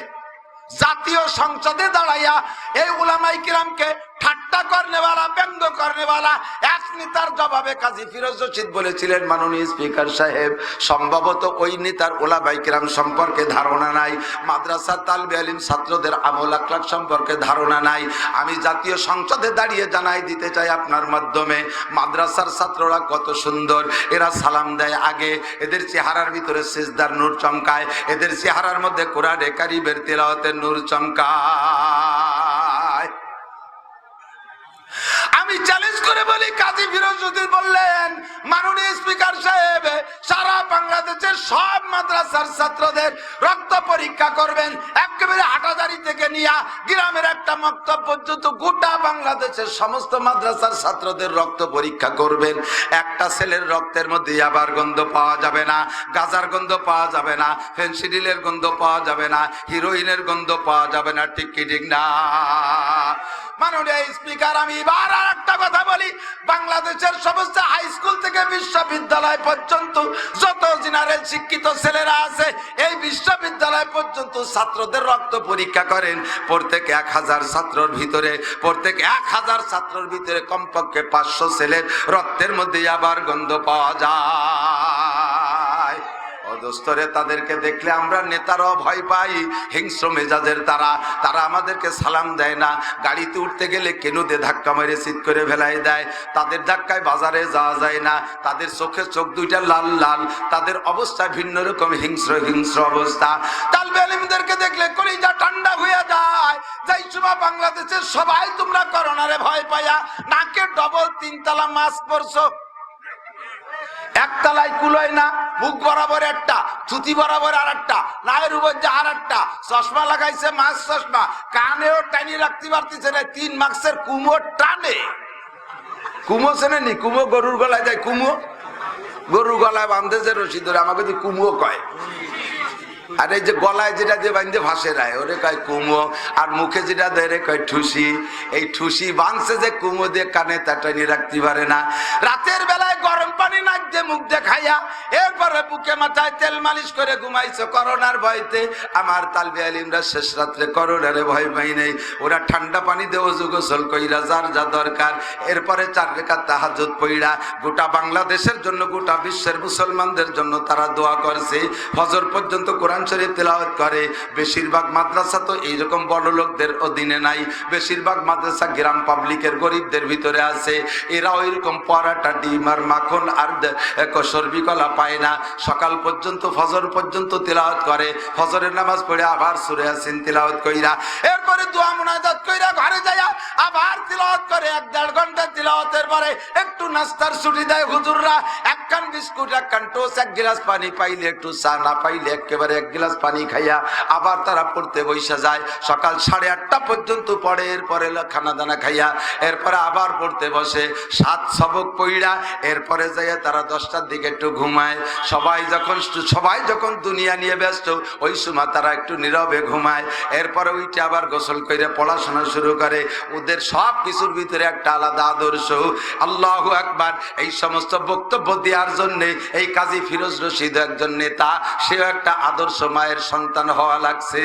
জাতীয় সংসদে দাঁড়াইয়া এই উলামায়ে কিরামকে ঠাট্টা করনেওয়ালা, ব্যঙ্গ করনেওয়ালা এক নেতার জবাবে কাজী ফিরোজ রশিদ বলেছিলেন, মাননীয় স্পিকার সাহেব সম্ভবত ওই নেতার উলামায়ে কিরাম সম্পর্কে ধারণা নাই, মাদ্রাসার তালবে আলিম ছাত্রদের আমল আখলাক সম্পর্কে ধারণা নাই। আমি জাতীয় সংসদে দাঁড়িয়ে জানাই দিতে চাই আপনার মাধ্যমে, মাদ্রাসার ছাত্ররা কত সুন্দর, এরা সালাম দেয় আগে, এদের চেহারার ভিতরে সিজদার নূর চমকায়, এদের চেহারার মধ্যে কোরআনে কারীমের তিলাওয়াতের নূর চমকায়। আমি চ্যালেঞ্জ করে বলি, কাজী ফিরোজ রশিদ বললেন, মাননীয় স্পিকার সাহেব সারা বাংলাদেশের সব মাদ্রাসার ছাত্রদের রক্ত পরীক্ষা করবেন, একেবারে হাটাজারি থেকে নিয়ে গ্রামের একটা মক্তব পর্যন্ত গোটা বাংলাদেশের সমস্ত মাদ্রাসার ছাত্রদের রক্ত পরীক্ষা করবেন। একটা ছেলের রক্তের মধ্যে আবার গন্ধ পাওয়া যাবে না, গাঁজার গন্ধ পাওয়া যাবে না, ফেন্সিডিলের গন্ধ পাওয়া যাবে না, হিরোইনের গন্ধ পাওয়া যাবে না। ঠিক কি ঠিক না? মাননীয় স্পিকার, আমি এবার আর একটা কথা বলি, বাংলাদেশের সমস্ত হাই স্কুল থেকে বিশ্ববিদ্যালয় পর্যন্ত যত জেনারেল শিক্ষিত ছেলেরা আছে, এই বিশ্ববিদ্যালয় পর্যন্ত ছাত্রদের রক্ত পরীক্ষা করেন। প্রত্যেক 1000 ছাত্রর ভিতরে কমপক্ষে 500 ছেলের রক্তের মধ্যে আবার গন্ধ পাওয়া যায়। ও দোস্তরে তাদেরকে দেখলে আমরা নেতারাও ভয় পাই, হিংস্র মেজাজের তারা আমাদেরকে সালাম দেয় না, গাড়িতে উঠতে গেলে কেনুতে ধাক্কা মেরে সিট করে ফেলাই দেয়, তাদের ধাক্কায় বাজারে যাওয়া যায় না, তাদের চোখে চোখ দুইটা লাল লাল, তাদের অবস্থা ভিন্ন রকম হিংস্র অবস্থা। তালবে আলিমদেরকে দেখলে কলিজা ঠান্ডা হয়ে যায়। যাই সময় বাংলাদেশের সবাই তোমরা করোনারে ভয় পাইয়া নাকে ডবল 3 তলা মাস্ক পরছো, একতলায় কুলোয় না, মুখ বরাবর একটা, থুতি বরাবর আর একটা, নায়ের উপর যে আর একটা, চশমা লাগাইছে মাস্ক চশমা, কানেও টানি রাখতে পারতেছে না, 3 মাস্কের কুমো টানে। কুমো চেনেনি? কুমো গরুর গলায় যায়, কুমো গরুর গলায় বাঁধে যে রশি ধরে, আমাকে তো কুমো কয়। আর এই যে গলায় যেটা দিয়ে বাঁধতে ভাসে রায় ওরে কয় কুমো, আর মুখে যেটা দেয় কয় ঠুসি। এই ঠুসি বাঁধছে যে কুমো দিয়ে কানে তা টানি রাখতে পারে না। রাতের বেলায় গরম পানি নাক দিয়ে মুখ দিয়ে খাইয়া এরপরে বুকে মাথায় তেল মালিশ করে ঘুমাইছে করোনার ভয়তে। আমার তালবে আলিমরা শেষ রাত্রে করোনারে ভয় পাই নেই, ওরা ঠান্ডা পানি দিয়ে ওযু গোসল কইরা যার যা দরকার, এরপরে 4 রাকাত তাহাজ্জুদ পড়া গোটা বাংলাদেশের জন্য, গোটা বিশ্বের মুসলমানদের জন্য তারা দোয়া করছে। ফজর পর্যন্ত কোরআন শরীফ তেলাওয়াত করে। বেশিরভাগ মাদ্রাসা তো এইরকম বড় লোকদের অধীনে নাই, বেশিরভাগ মাদ্রাসা গ্রাম পাবলিকের গরিবদের ভিতরে আছে। এরা ওইরকম পরাটা, ডিম আর মাখন আর চর্বি কলা পায় না। সকাল পর্যন্ত ফজর পর্যন্ত তেলাওয়াত করে, ফজরের নামাজ পড়ে আবার সূরা ইয়াসিন তেলাওয়াত কইরা এরপরে দোয়া মুনাজাত কইরা ঘরে যায়া আবার তেলাওয়াত করে। 1-1.5 ঘন্টা তেলাওয়াতের পরে একটু নাস্তার ছুটি দেয় হুজুররা। 1 কান বিস্কুট, 1 কান টোস্ট, 1 গ্লাস পানি, পাইলে একটু চা, না পাইলে একেবারে 1 গ্লাস পানি খাইয়া আবার তারা পড়তে বসে যায়। সকাল 8:30 পর্যন্ত পড়ে, এরপরে খানা দানা খাইয়া এরপরে আবার পড়তে বসে। 7 সবক পড়া এরপরে যাইয়া তারা 10টার দিকে একটু ঘুমায়। সবাই যখন দুনিয়া নিয়ে ব্যস্ত, ওই সময় তারা একটু নীরবে ঘুমায়। এরপরে উঠে আবার গোসল করে পড়াশোনা শুরু করে। ওদের সব কিছুর ভিতরে একটা আলাদা আদর্শ। আল্লাহু আকবার। এই সমস্ত বক্তব্য দেওয়ার জন্য এই কাজী ফিরোজ রশিদ একজন নেতা, সেও একটা আদর্শ মায়ের সন্তান হওয়া লাগছে।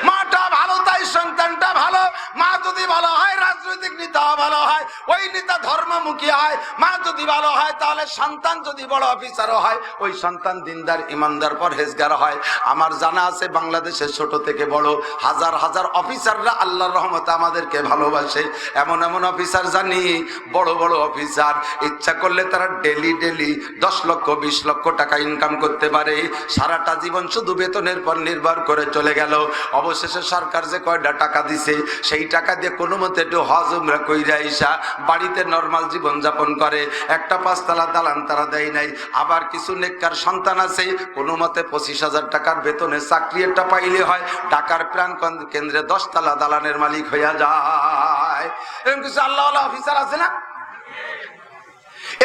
মাটা ভালো তাই সন্তানটা ভালো। মা যদি ভালো হয় রাজনৈতিক নেতা ভালো হয়, ওই নেতা ধর্মমুখী হয়। মা যদি ভালো হয় তাহলে সন্তান যদি বড় অফিসারও হয়, ওই সন্তান দিনদার ইমানদার পরহেজগার হয়। আমার জানা আছে বাংলাদেশের ছোট থেকে বড় হাজার হাজার অফিসাররা আল্লাহর রহমতে আমাদেরকে ভালোবাসে। এমন এমন অফিসার জানি, বড় বড় অফিসার, ইচ্ছা করলে তারা ডেলি 10 লক্ষ 20 লক্ষ টাকা ইনকাম করতে পারে। সারাটা জীবন শুধু বেতনের পর নির্ভর করে চলে গেল। অবশেষে সরকার যে কয়টা টাকা দিছে, সেই টাকা দিয়ে কোনো মতে একটু হজ উমরা কইরা আইসা বাড়িতে নর্মাল জীবন যাপন করে। একটা 5 তলা দালান তারা দেয় নাই। আবার কিছু নেককার সন্তান আছে, কোনো মতে 25,000 টাকার বেতনে চাকরি একটা পাইলে হয়, ঢাকার প্রাণ কেন্দ্রে 10 তলা দালানের মালিক হইয়া যায়। এরকম কিছু আল্লাহওয়ালা অফিসার আছে না?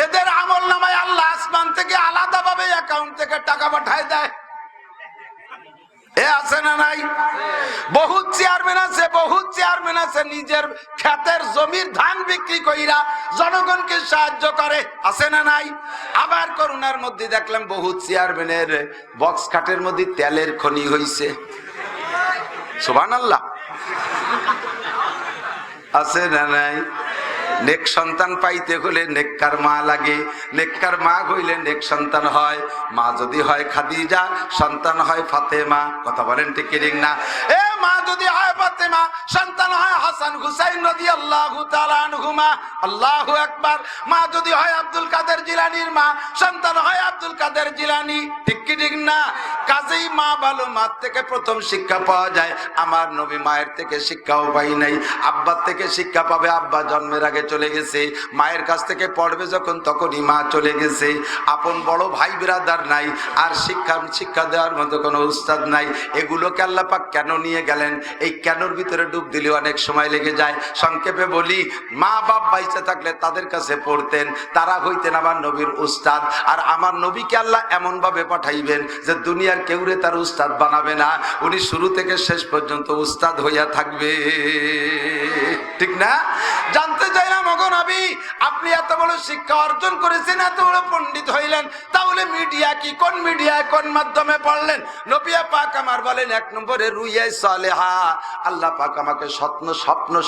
এদের আমল নামায় আল্লাহ আসমান থেকে আলাদা ভাবে অ্যাকাউন্ট থেকে টাকা পাঠায় দেয়। এ আছে না নাই? বহুত চেয়ারম্যান আছে নিজের ক্ষেতের জমির ধান বিক্রি কইরা জনগণকে সাহায্য করে, আছে না নাই? আবার করোনার মধ্যে দেখলাম বহুত চেয়ারম্যানের বক্স কাটের মধ্যে তেলের খনি হইছে। সুবহানাল্লাহ। আছে না নাই? নেক সন্তান পাইতে হলে নেককার মা লাগে, নেককার মা হইলে নেক সন্তান হয়। মা যদি হয় খাদিজা, সন্তান হয় ফাতেমা। কথা বলেন ঠিক কি ঠিক না? এ মা যদি হয় ফাতেমা, সন্তান হয় হাসান হুসাইন রাদিয়াল্লাহু তাআলা আনহুমা। আল্লাহু আকবার। মা যদি হয় আব্দুল কাদের জিলানীর মা, সন্তান হয় আব্দুল কাদের জিলানী। ঠিক কি ঠিক না? কাজেই মা ভালো, মা থেকে প্রথম শিক্ষা পাওয়া যায়। আমার নবী মায়ের থেকে শিক্ষাও পাই নাই, আব্বার থেকে শিক্ষা পাবে। আব্বা জন্মের আগে চলে গেছে, মায়ের কাছ থেকে পড়বে যখন তখনই মা চলে গেছে। আপন বড় ভাই বিরাদার নাই, আর শিক্ষা দেওয়ার মতো কোনো উস্তাদ নাই। এগুলোকে আল্লাহ পাক কেন নিয়ে গেলেন? এই কেনর ভিতরে ডুব দিলে অনেক সময় লেগে যায়। সংক্ষেপে বলি, মা বাপ বাইচে থাকলে তাদের কাছে পড়তেন, তারা হইতেন আমার নবীর উস্তাদ। আর আমার নবীকে আল্লাহ এমন ভাবে পাঠাইবেন যে দুনিয়া দুনিয়ার কেউরে তার উস্তাদ বানাবে না, উনি শুরু থেকে শেষ পর্যন্ত উস্তাদ হইয়া থাকবে, ঠিক না? জানতে চাইলাম ওগো নবী, আপনি এত বড় শিক্ষা অর্জন করেছেন, এত বড় পণ্ডিত হইলেন, তাহলে মিডিয়া কি, কোন মিডিয়ায় কোন মাধ্যমে পড়লেন? নবী পাক আমার বলেন, এক নম্বরে রুইয়া সালেহা, আল্লাহ পাক আমাকে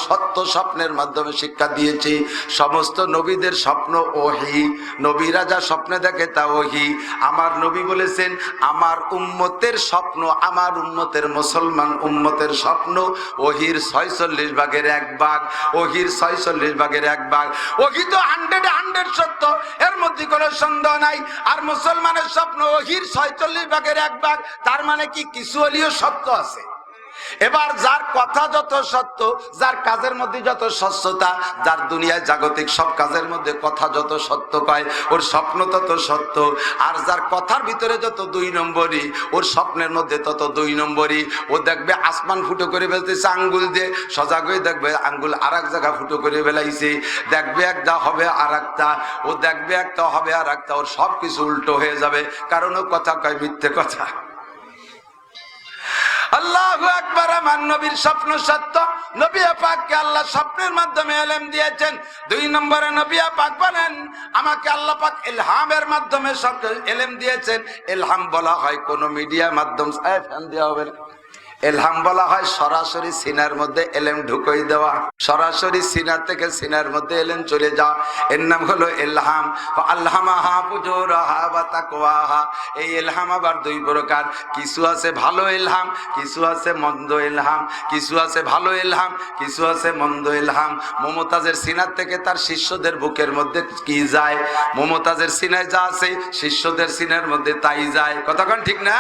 সত্য স্বপ্নের মাধ্যমে শিক্ষা দিয়েছি। সমস্ত নবীদের স্বপ্ন ওহী, নবীরা যা স্বপ্নে দেখে তা ওহী। আমার নবী বলেছেন, আমার উম্মতের স্বপ্ন, আমার উম্মতের মুসলমান উম্মতের স্বপ্ন ওহীর 46 ভাগের 1 ভাগ, ওহীর 46 ভাগের 1 ভাগ। ওহী তো 100 সত্য, এর মধ্যে কোনো সন্দেহ নাই। আর মুসলমানের স্বপ্ন ওহীর 46 ভাগের 1 ভাগ, তার মানে কি কিছু হলেও সত্য আছে। এবার যার কথা যত সত্য, যার কাজের মধ্যে যত স্বচ্ছতা, যার দুনিয়ায় জাগতিক সব কাজের মধ্যে কথা যত সত্য কয়, ওর স্বপ্ন তত সত্য। আর যার কথার ভিতরে যত 2 নম্বরই, ওর স্বপ্নের মধ্যে তত 2 নম্বরই। ও দেখবে আসমান ফুটো করে ফেলতেছে আঙ্গুল দিয়ে, সজাগ হয়ে দেখবে আঙ্গুল আর এক জায়গা ফুটো করে ফেলাইছে। দেখবে একটা হবে আর একটা, ও দেখবে একটা হবে আর একটা, ওর সব কিছু উল্টো হয়ে যাবে, কারণ ও কথা কয় মিথ্যে কথা। আল্লাহু আকবার। আমার নবীর স্বপ্ন সত্য, নবী পাককে আল্লাহ স্বপ্নের মাধ্যমে ইলম দিয়েছেন। 2 নম্বরে নবী পাক বলেন, আমাকে আল্লাহ পাক ইলহামের মাধ্যমে ইলম দিয়েছেন। ইলহাম বলা হয় কোন মিডিয়া মাধ্যম, ফ্যান দেওয়া হবে না। ইলহাম বলা হয় সরাসরি সিনার মধ্যে ইলম ঢুকিয়ে দেওয়া, সরাসরি সিনার থেকে সিনার মধ্যে ইলম চলে যাওয়া, এর নাম হলো ইলহাম। আল্লামাহা ফুজুরাহা ওয়া তাকওয়াহা। এই ইলহাম আবার 2 প্রকার, কিছু আছে ভালো ইলহাম, কিছু আছে মন্দ ইলহাম, কিছু আছে ভালো ইলহাম, কিছু আছে মন্দ ইলহাম। মুমতাজের সিনার থেকে তার শিষ্যদের বুকের মধ্যে কি যায়, মুমতাজের সিনায় যা আছে শিষ্যদের সিনার মধ্যে তাই যায়, কতক্ষণ ঠিক না?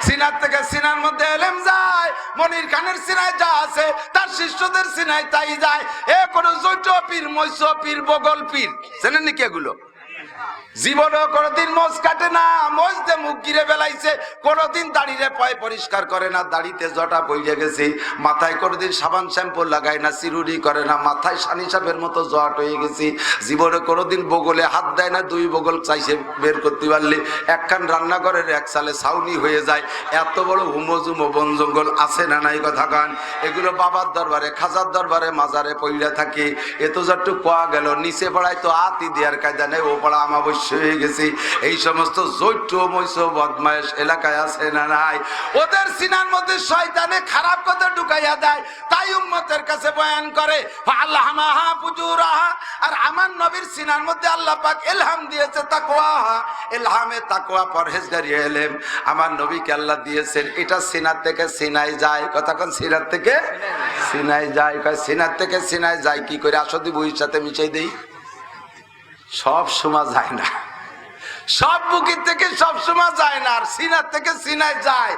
সিনার থেকে সিনার মধ্যে ইলম যায়, মনির খানের সিনায় যা আছে তার শিষ্যদের সিনায় তাই যায়। এ কোন জৈট পীর, মৈশ পীর, বগল পীর, জানেন নাকি এগুলো? জীবনও কোনদিন মোজ কাটে না, মোজ দিয়ে মুখ গিরে বেলাইছে, কোনদিন দাড়িরে পয় পরিষ্কার করে না, দাড়িতে জটা পইরে গেছে, মাথায় কোনদিন সাবান শ্যাম্পু লাগায় না, চিরুনি করে না, মাথায় সানি সাপের মতো জট হয়ে গেছে, জীবনে কোনদিন বগলে হাত দেয় না, 2 বগল চাইছে বের করতে পারলে একখান রান্নাঘরের 1 সালে ছাউনি হয়ে যায়। এত বড় হুমজুমো বন জঙ্গল আছে না নাই কথা কান? এগুলো বাবার দরবারে, খাজার দরবারে, মাজারে পইরা থাকে। এত যতটু কোয়া গেল, নিচে পড়ায় তো আতি দেওয়ার কায়দা নেই, ও পড়া আমাবস্য হয়ে গেছে। এই সমস্ত জৈট মৈশ বদমাইশ এলাকায় আছে না নাই? ওদের সিনার মধ্যে শয়তানে খারাপ কথা ঢুকাইয়া দেয়, তাই উম্মতের কাছে বয়ান করে আল্লামাহা ফুজুরাহা। আর আমার নবীর সিনার মধ্যে আল্লাহ পাক ইলহাম দিয়েছে তাকওয়াহা, ইলহামে তাকওয়া পরহেজগারি ইলম আমার নবীকে আল্লাহ দিয়েছেন। এটা সিনার থেকে সিনায় যায়, কতক্ষণ সিনার থেকে সিনায় যায়, সিনার থেকে সিনায় যায় কি করে? আসদি বইয়ের সাথে মিশাই দেই, সব সময় যায় না, সব বুকের থেকে সব সময় যায় না, আর সিনার থেকে সিনায় যায়।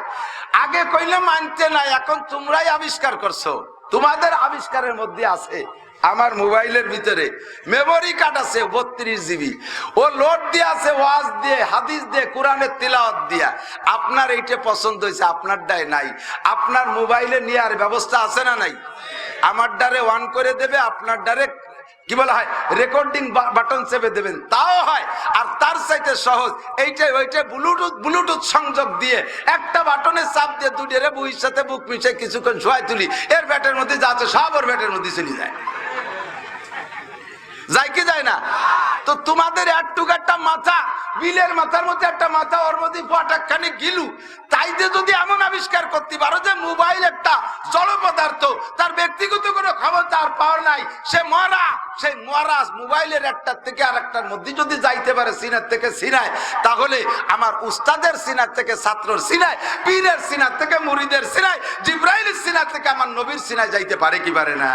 আগে কইলে মানতে নাই, এখন তোমরাই আবিষ্কার করছো, তোমাদের আবিষ্কারের মধ্যে আছে। আমার মোবাইলের ভিতরে মেমোরি কার্ড আছে 32 GB, ও লোড দিয়ে আছে ওয়াজ দিয়ে, হাদিস দিয়ে, কোরআনের তিলাওয়াত দিয়া। আপনার এইটা পছন্দ হয়েছে, আপনারটাই নাই। আপনার মোবাইলে নেওয়ার ব্যবস্থা আছে না নাই? আমার ডারে অন করে দেবে, আপনার ডারে কি বলা হয় রেকর্ডিং বাটন চেপে দেবেন, তাও হয়। আর তার চাইতে সহজ এইটাই, ওইটা ব্লুটুথ সংযোগ দিয়ে একটা বাটনে চাপ দিয়ে দুটেরে বইয়ের সাথে বুক মিশে কিছুক্ষণ শোয়াই তুলি, এর ব্যাটের মধ্যে যা আছে সব ওর ব্যাটের মধ্যে চলে যায়। যায় কি যায় না? তো তোমাদের একটুকু একটা মাথা, বিলের মাথার মধ্যে একটা মাথা, ওর মধ্যে পটাকখানে গিলু, তাইতে যদি এমন আবিষ্কার করতে পারো যে মোবাইল একটা জড় পদার্থ, তার ব্যক্তিগত কোনো ক্ষমতা আর পাওয়ার নাই, সে মরা, সেই মহারাজ মোবাইলের একটার থেকে আর একটার মধ্যে যদি যাইতে পারে সিনার থেকে সিনায়, তাহলে আমার উস্তাদের সিনার থেকে ছাত্রর সিনায়, পীরের সিনার থেকে মুরিদের সিনায়, জিব্রাইলের সিনার থেকে আমার নবীর সিনায় যাইতে পারে কি পারে না?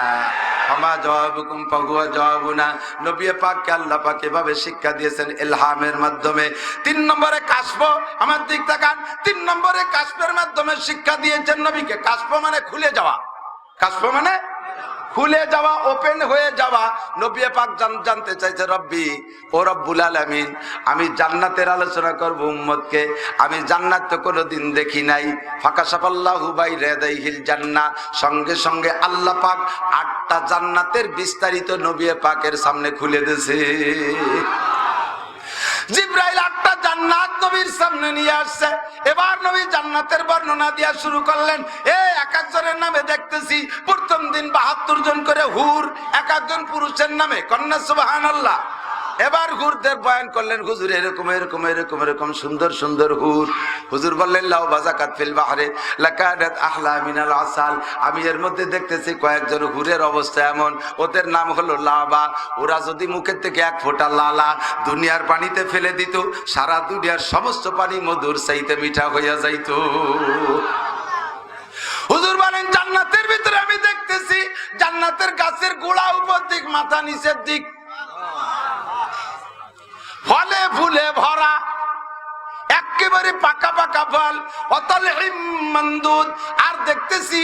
আমা জওয়াবুকুম ফাহুয়া জওয়াবুনা। নবী পাককে আল্লাহ পাক এভাবে শিক্ষা দিয়েছেন ইলহামের মাধ্যমে। 3 নম্বরে কাশফ, আমার দিক তাকান, 3 নম্বরে কাশফের মাধ্যমে শিক্ষা দিয়েছেন নবীকে। কাশফ মানে খুলে যাওয়া, কাশফ মানে খুলে যাওয়া, ওপেন হয়ে যাওয়া। নবী পাক জানতে চাইছে, রব্বি ও রব্বুল আলামিন, আমি জান্নাতের আলোচনা করব উম্মতকে, আমি জান্নাত তো কোনোদিন দেখি নাই। ফাকাশাফাল্লাহু বাইনা ইয়াদাইহিল জান্নাহ, সঙ্গে সঙ্গে আল্লাহ পাক 8টা জান্নাতের বিস্তারিত নবী পাকের সামনে খুলে দিয়েছে। জিবরাইল একটা জান্নাত নবীর সামনে নিয়ে আসছে। এবার নবী জান্নাতের বর্ণনা দেওয়া শুরু করলেন। এক একজনের নামে দেখতেছি প্রথম দিন ৭২ জন করে হুর, এক একজন পুরুষের নামে, কন্যা সুবহানাল্লাহ। এবার হুরদের বয়ান করলেন, হুজুর এরকম এরকম এরকম এরকম সুন্দর সুন্দর হুর। হুজুর বললেন লাউ বাযাকাত ফিল বাহরে লাকানাত আহলা মিনাল আসাল। আমি এর মধ্যে দেখতেছি কয়েকজন হুরের অবস্থা এমন, ওদের নাম হলো লাবা। ওরা যদি মুখের থেকে এক ফোঁটা লালা দুনিয়ার পানিতে ফেলে দিত, সারা দুনিয়ার সমস্ত পানি মধুর চাইতে মিঠা হইয়া যাইত। হুজুর বলেন জান্নাতের ভিতরে আমি দেখতেছি জান্নাতের গাছের গোড়া উপর দিক, মাথা নিচের দিক, ফলে ফুলে ভরা, একেবারে পাকা পাকা ফল। অতালহিম মামদুদ। আর দেখতেছি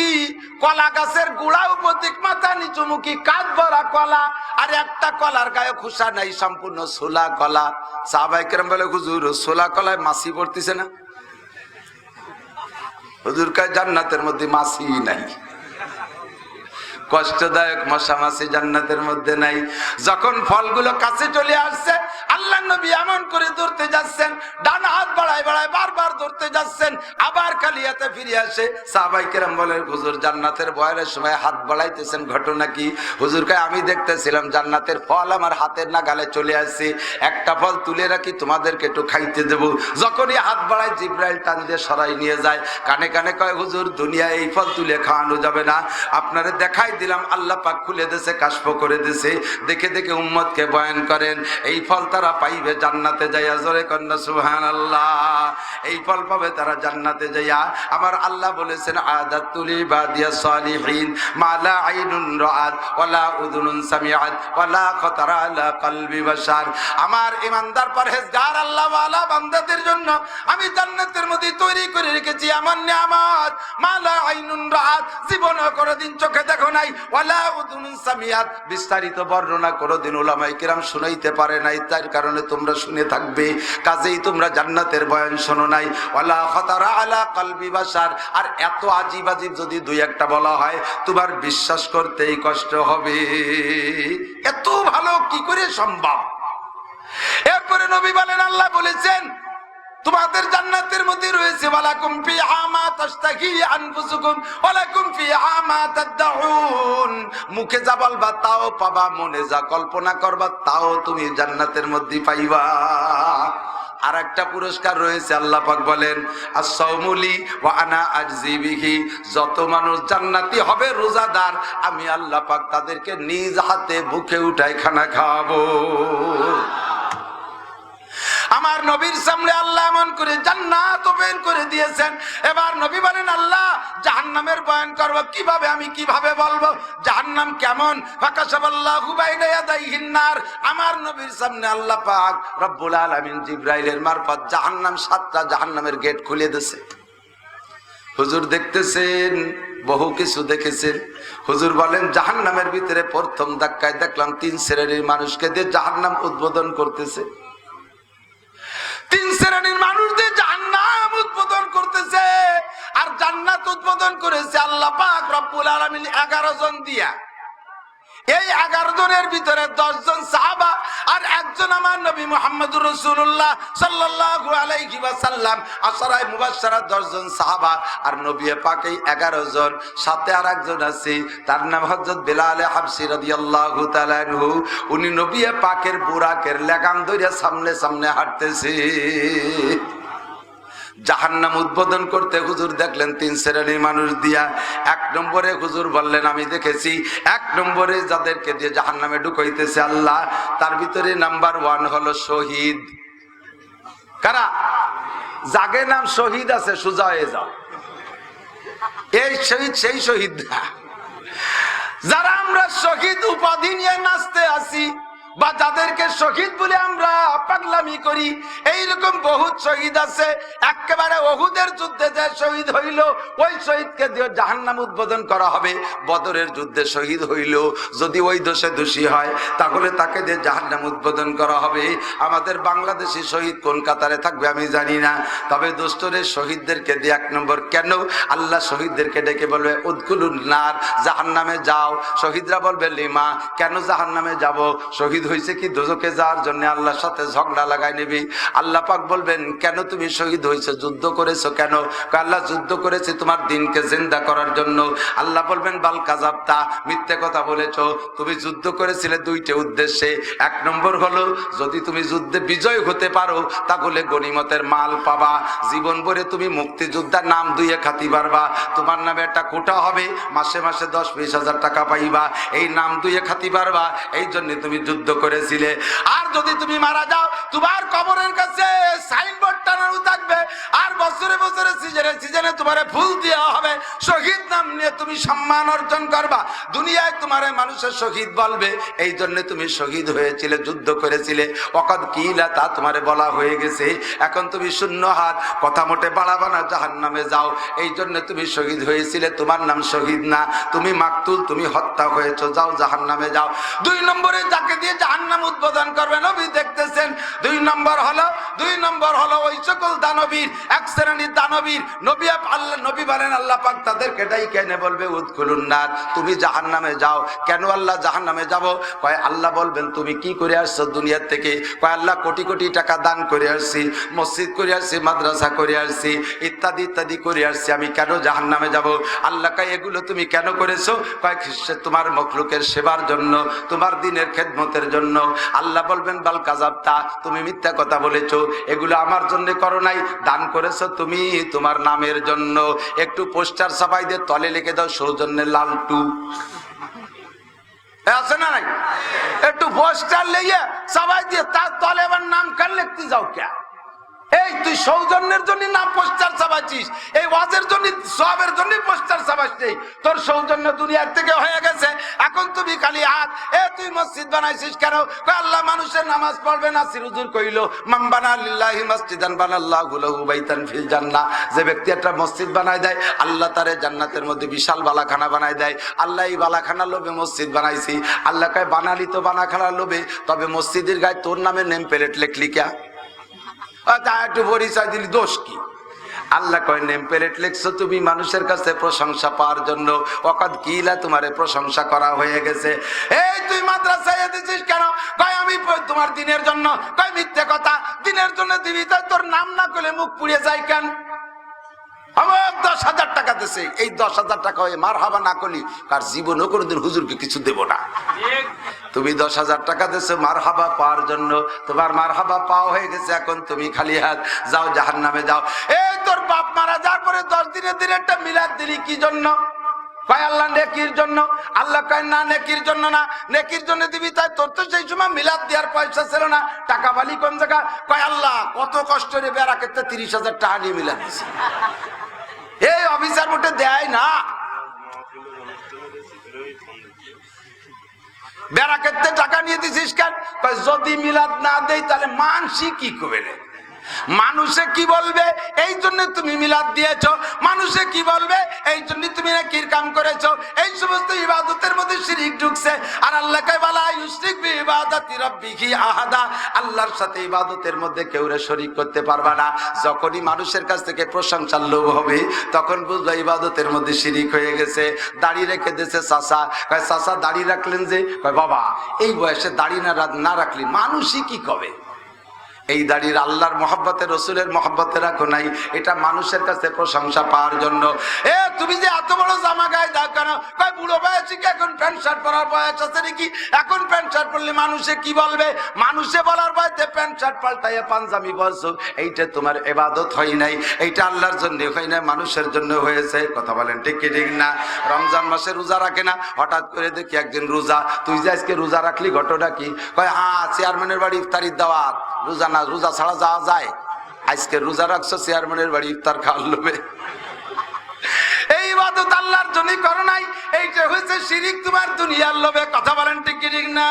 কলা গাছের গোড়া উপর দিক, মাথা নিচুমুখী, কাঠ ভরা কলা। আর একটা কলার গায়ে খোসা নাই, সম্পূর্ণ ছোলা কলা। সাহাবায়ে কেরাম বলে হুজুর ছোলা কলায় মাছি পড়তেছে না? হুজুর কয় জান্নাতের মধ্যে মাছি নাই, কষ্টদায়ক মশা মাছি জান্নাতের মধ্যে নাই। যখন ফলগুলো কাছে চলে আসছে, আল্লাহ নবী এমন করে ধরতে যাচ্ছেন, ডান হাত বাড়ায় বাড়ায় বারবার ধরতে যাচ্ছেন, আবার খালি হাতে ফিরে আসে। সাহাবায়ে কেরাম বলেন হুজুর জান্নাতের বয়ানের সময় হাত বাড়াইতেছেন, ঘটনা কি? হুজুর কয় আমি দেখতেছিলাম জান্নাতের ফল আমার হাতের নাগালে চলে আসছে, একটা ফল তুলে রাখি তোমাদেরকে একটু খাইতে দেব। যখনই হাত বাড়ায় জিবরাইল টান দিয়ে সরাই নিয়ে যায়। কানে কানে কয় হুজুর দুনিয়ায় এই ফল তুলে খাওয়ানো যাবে না, আপনারে দেখাই দিলাম আল্লাহ পাক খুলে দিয়েছে, কাশফ করে দিয়েছে। দেখে দেখে উম্মতকে বয়ান করেন এই ফল তারা পাইবে জান্নাতে যাইয়া। জোরে কন্যা সুবহানাল্লাহ। এই ফল পাবে তারা জান্নাতে যাইয়া। আমার আল্লাহ বলেছেন আদাতুল ইবাদিয়াস সালিহিন মালা আইনুন রাআত ওয়ালা উযুনুন সামিআত ওয়ালা খাতারা আলা কলবি বাশার। আমার ইমানদার পরহেজগার আল্লাহ ওয়ালা বান্দাদের জন্য আমি জান্নাতের মধ্যে তৈরি করে রেখেছি এমন নিয়ামত, মালা আইনুন রাআত, জীবনে কোনোদিন চোখে দেখো নাই, ওয়ালা উযুনুন সামিআত, বিস্তারিত বর্ণনা কোনোদিন উলামায়ে কিরাম শুনাইতে পারে নাই, তার কারণে তোমরা শুনে থাকবে। কাজেই তোমরা জান্নাতের বয়ান শোনো নাই। ওয়ালা খাতারা আলা কলবি বাশার। আর এত আজীব আজীব যদি দুই একটা বলা হয় তোমার বিশ্বাস করতেই কষ্ট হবে। এত ভালো কি করে সম্ভব? এরপরে নবী বলেন আল্লাহ বলেছেন তোমাদের জান্নাতের মধ্যে রয়েছে ওয়ালাকুম ফিহা মা তাশতাহি আনফুসুকুম ওয়ালাকুম ফিহা মা তাদউন। মুখে যা বলবা তাও পাবা, মনে যা কল্পনা করবা তাও তুমি জান্নাতের মধ্যে পাইবা। আর একটা পুরস্কার রয়েছে, আল্লাহ পাক বলেন আস-সাওমুলি ওয়া আনা আজজি বিহি। যত মানুষ জান্নাতি হবে রোজাদার, আমি আল্লাহ পাক তাদেরকে নিজ হাতে বুকে উঠায় খানা খাওয়াবো। আমার নবীর সামনে আল্লাহ এমন করে জান্নাত ওপেন করে দিয়েছেন। এবার নবী বলেন আল্লাহ জাহান্নামের বয়ান করব কিভাবে, আমি কিভাবে বলবো জাহান্নাম কেমন? ফাকাশাবাল্লাহু বাইনা ইয়াদাইহিন নার। আমার নবীর সামনে আল্লাহ পাক রব্বুল আলামিন জিবরাইলের মারফত জাহান্নাম 7টা জাহান্নামের গেট খুলে দিয়েছে। হুজুর দেখতেছেন, বহু কিছু দেখেছেন। হুজুর বলেন জাহান্নামের ভিতরে প্রথম ধাক্কায় দেখলাম 3 শ্রেণীর মানুষকে দিয়ে জাহান্নাম উদ্বোধন করতেছে। 3 শ্রেণীর মানুষদের জান্নাত উদ্বোধন করতেছে। আর জান্নাত উদ্বোধন করেছে আল্লাহ পাক রব্বুল আলামিন 11 জন দিয়া। এই 11 জনের ভিতরে 10 জন সাহাবা আর একজন আমার নবী মুহাম্মদুর রাসূলুল্লাহ সাল্লাল্লাহু আলাইহি ওয়াসাল্লাম। আশরায়ে মুবাশশারা 10 জন সাহাবা আর নবী পাক এই 11 জন, সাথে আর একজন আছে তার নাম হযরত বিলাল হাবশী রাদিয়াল্লাহু তাআলা আনহু। উনি নবী পাকের বুরাকের লাগাম ধরে সামনে সামনে হাঁটতেছে। জাহান্নাম উদ্বোধন করতে হুজুর দেখলেন 3 শ্রেণীর মানুষ দিয়া। 1 নম্বরে হুজুর বললেন আমি দেখেছি 1 নম্বরে যাদেরকে দিয়ে জাহান্নামে ঢুকাইতেছে আল্লাহ, তার ভিতরে নাম্বার 1 হলো শহীদ। কারা? জাগে নাম শহীদ আছে, সোজা হয়ে যাও। এই শহীদ সেই শহীদ না। যারা আমরা শহীদ উপাধি নিয়ে নাচতে আসি বা যাদেরকে শহীদ বলে আমরা পাগলামি করি, এইরকম বহুত শহীদ আছে। একেবারে ওহুদের যুদ্ধে যে শহীদ হইল ওই শহীদকে দিয়ে জাহান্নাম উদ্বোধন করা হবে। বদরের যুদ্ধে শহীদ হইল যদি ওই দোষে দোষী হয় তাহলে তাকে দিয়ে জাহান্নাম উদ্বোধন করা হবে। আমাদের বাংলাদেশি শহীদ কোন কাতারে থাকবে আমি জানি না, তবে দোস্তরের শহীদদেরকে দিয়ে 1 নম্বর। কেন আল্লাহ শহীদদেরকে ডেকে বলবে উদখুলুন নার, জাহান্নামে যাও। শহীদরা বলবে লিমা, কেন জাহান্নামে যাব? শহীদ শহীদ হয়েছে কি দোজখে যাওয়ার জন্য আল্লাহর সাথে ঝগড়া লাগাই নেবি? আল্লাহ পাক বলবেন কেন তুমি শহীদ হয়েছো, যুদ্ধ করেছো কেন? আল্লাহ যুদ্ধ করেছে তোমার দিনকে জিন্দা করার জন্য। আল্লাহ বলবেন বাল কাযাবতা, মিথ্যে কথা বলেছো। তুমি যুদ্ধ করেছিলে দুইটা উদ্দেশ্যে। এক নম্বর হলো যদি তুমি যুদ্ধে বিজয় হতে পারো তাহলে গনিমতের মাল পাবা, জীবন ভরে তুমি মুক্তিযোদ্ধার নাম দুইয়ে খাতি পারবা, তোমার নামে একটা কোটা হবে, মাসে মাসে 10-20 হাজার টাকা পাইবা, এই নাম দুইয়ে খাতি পারবা, এই জন্য তুমি যুদ্ধ করেছিলে। আর যদি তুমি মারা যাও তোমার কবরের কাছে সাইনবোর্ড টানানো থাকবে, আর বছরে বছরে সিজনে সিজনে তোমারে ফুল দেওয়া হবে, শহীদ নাম নিয়ে তুমি সম্মান অর্জন করবা, দুনিয়ায় তোমারে মানুষের শহীদ বলবে, এই জন্য তুমি শহীদ হয়েছিলে, যুদ্ধ করেছিলে। ওয়াকাদ কিলা, তা তোমারে বলা হয়ে গেছে। এখন তুমি শূন্য হাত, কথা মোটে বাড়াবা না, জাহান্নামে যাও, এই জন্য তুমি শহীদ হয়েছিলে, তোমার নাম শহীদ না, তুমি মাকতুল, তুমি হত্যা হয়েছো, যাও জাহান্নামে যাও। 2 নম্বরে যাকে দিয়ে জাহান্নাম উদ্বোধন করবে নবী দেখতেছেন। 2 নম্বর হলো ওই সকল দানবীর, এক শ্রেণীর দানবীর নবী, আল্লাহ নবী বলেন আল্লাহ পাক তাদেরকে ডাইকে এনে বলবে উদখুলুন নার, তুমি জাহান্নামে যাও। কেন আল্লাহ জাহান্নামে যাব? কয় আল্লাহ বলবেন তুমি কি করে আসছো দুনিয়ার থেকে? কয় আল্লাহ কোটি কোটি টাকা দান করে আসছি, মসজিদ করে আসছি, মাদ্রাসা করে আসছি, ইত্যাদি ইত্যাদি করে আসছি, আমি কেন জাহান্নামে যাব? আল্লাহ কয় এগুলো তুমি কেন করেছো? কয় তোমার মখলুকের সেবার জন্য, তোমার দিনের খেদমতের জন্য। আল্লাহ বলবেন বাল কাযাবতা, তুমি মিথ্যা কথা বলেছো, এগুলো আমার জন্য করো নাই, দান করেছো তুমি তোমার নামের জন্য। একটু পোস্টার ছাপাই দিয়ে তলে লিখে দাও সৌজন্যের লালটু, আছে না নাই? একটু পোস্টার লেগে সবাই দিয়ে তার তলে আবার নাম কার লিখতে যাও কে? এই তুই সৌজন্যের জন্য না পোস্টার ছাপাচ্ছিস, এই ওয়াজের জন্য সবের জন্য পোস্টার ছাপাচ্ছিস, তোর সৌজন্য দুনিয়ার থেকে হয়ে গেছে। এখন তুমি খালি হাত, তুই মসজিদ বানাইছিস কেন? আল্লাহ মানুষের নামাজ পড়বে না। হুজুর কইল মান বানা লিল্লাহি মসজিদান বানাল্লাহু লাহু বাইতান ফিল জান্নাহ, যে ব্যক্তি একটা মসজিদ বানায় দেয় আল্লাহ তারে জান্নাতের মধ্যে বিশাল বালাখানা বানায় দেয়। আল্লাহ এই বালাখানার লোভে মসজিদ বানাইছি। আল্লাহ কয় বানালি তো বালাখানার লোভে, তবে মসজিদের গায়ে তোর নামে নেম প্লেট লিখলি কে? একটু পরিচয় দিলি, দোষ কি? আল্লাহ কয় নেম প্লেট লিখছো তুমি মানুষের কাছে প্রশংসা পাওয়ার জন্য। ওয়াকাদ কিলা, তোমারে প্রশংসা করা হয়ে গেছে। এই তুই মাদ্রাসায় দিছিস কেন? কয় আমি তোমার দিনের জন্য। কয় মিথ্যে কথা, দিনের জন্য দিবি, তাই তোর নাম না করলে মুখ পুড়িয়ে যায় কেন? আমার 10,000 টাকা দিছে, এই 10,000 টাকা হয়ে মার হাবা না করলি কার জীবনও কোনোদিন হুজুরকে কিছু দেব না। তুমি 10,000 টাকা দিছো মার হাবা পাওয়ার জন্য, তোমার মার হাবা পাওয়া হয়ে গেছে, এখন তুমি খালি হাত, যাও জাহান্নামে যাও। এই তোর বাপ মারা যাওয়ার পরে 10 দিনের দিন একটা মিলাদ দিলি কি জন্য? কয় আল্লাহ নেকির জন্য। আল্লাহ কয় না নেকির জন্য না, নেকির জন্য দিবি, তাই তোর তো সেই সময় মিলাদ দেওয়ার পয়সা ছিল না, টাকা বালি কোন জায়গা? কয় আল্লাহ কত কষ্ট রে বেড়া ক্ষেত্রে 30,000 টাকা নিয়ে মিলাদ দিছে। এই অফিসার মোটে দেয় না, বেড়া ক্ষেত্রে টাকা নিয়ে দিছিস কেন? যদি মিলাদ না দেই তাহলে মানসি কি করবে, মানুষে কি বলবে, এই জন্য তুমি মিলাদ দিয়েছো। মানুষে কি বলবে, এই জন্য তুমি নেকির কাম করেছো। এই সমস্ত ইবাদতের মধ্যে শিরক ঢুকছে। আর আল্লাহ কয় বালা ইউশরিক বিইবাদাতি রাব্বিহি আহাদা, আল্লাহর সাথে ইবাদতের মধ্যে কেউরে শরীক করতে পারবা না। যখনই মানুষের কাছ থেকে প্রশংসার লোভ হবে তখন বুঝবা ইবাদতের মধ্যে শিরক হয়ে গেছে। দাড়ি রেখে দিয়েছে চাচা, কয় চাচা দাড়ি রাখলেন যে? কয় বাবা এই বয়সে দাড়ি না রাখলি মানুষই কি কবে? এই দাড়ির আল্লাহর মহব্বতে, রসুলের মহব্বতে রাখো নাই, এটা মানুষের কাছে প্রশংসা পাওয়ার জন্য। তুমি যে এত বড় জামা গায়ে দাও কেন? কয় বুড়ো বয়সে কি এখন প্যান্ট শার্ট পরার বয়স আছে নাকি? এখন প্যান্ট শার্ট পরলে মানুষে কি বলবে? মানুষে বলার বয়সে প্যান্ট শার্ট পাল্টাইয়া পাঞ্জাবি বলছো, এইটা তোমার ইবাদত হয় নাই, এইটা আল্লাহর জন্য হয় না, মানুষের জন্য হয়েছে। কথা বলেন ঠিক কি ঠিক না? রমজান মাসে রোজা রাখে না, হঠাৎ করে দেখি একদিন রোজা, তুই যে আজকে রোজা রাখলি ঘটনা কি? কয় হ্যাঁ চেয়ারম্যানের বাড়ি ইফতারির দাওয়াত, রোজা না, রোজা ছাড়া যাওয়া যায়? আজকে রোজা রাখছো চেয়ারম্যানের বাড়ি ইফতার খাওয়ার লোভে। এই ইবাদত আল্লাহর জন্য করো নাই, এইটা হচ্ছে শিরিক তোমার দুনিয়ার লোভে। কথা বলেন ঠিক কি ঠিক না?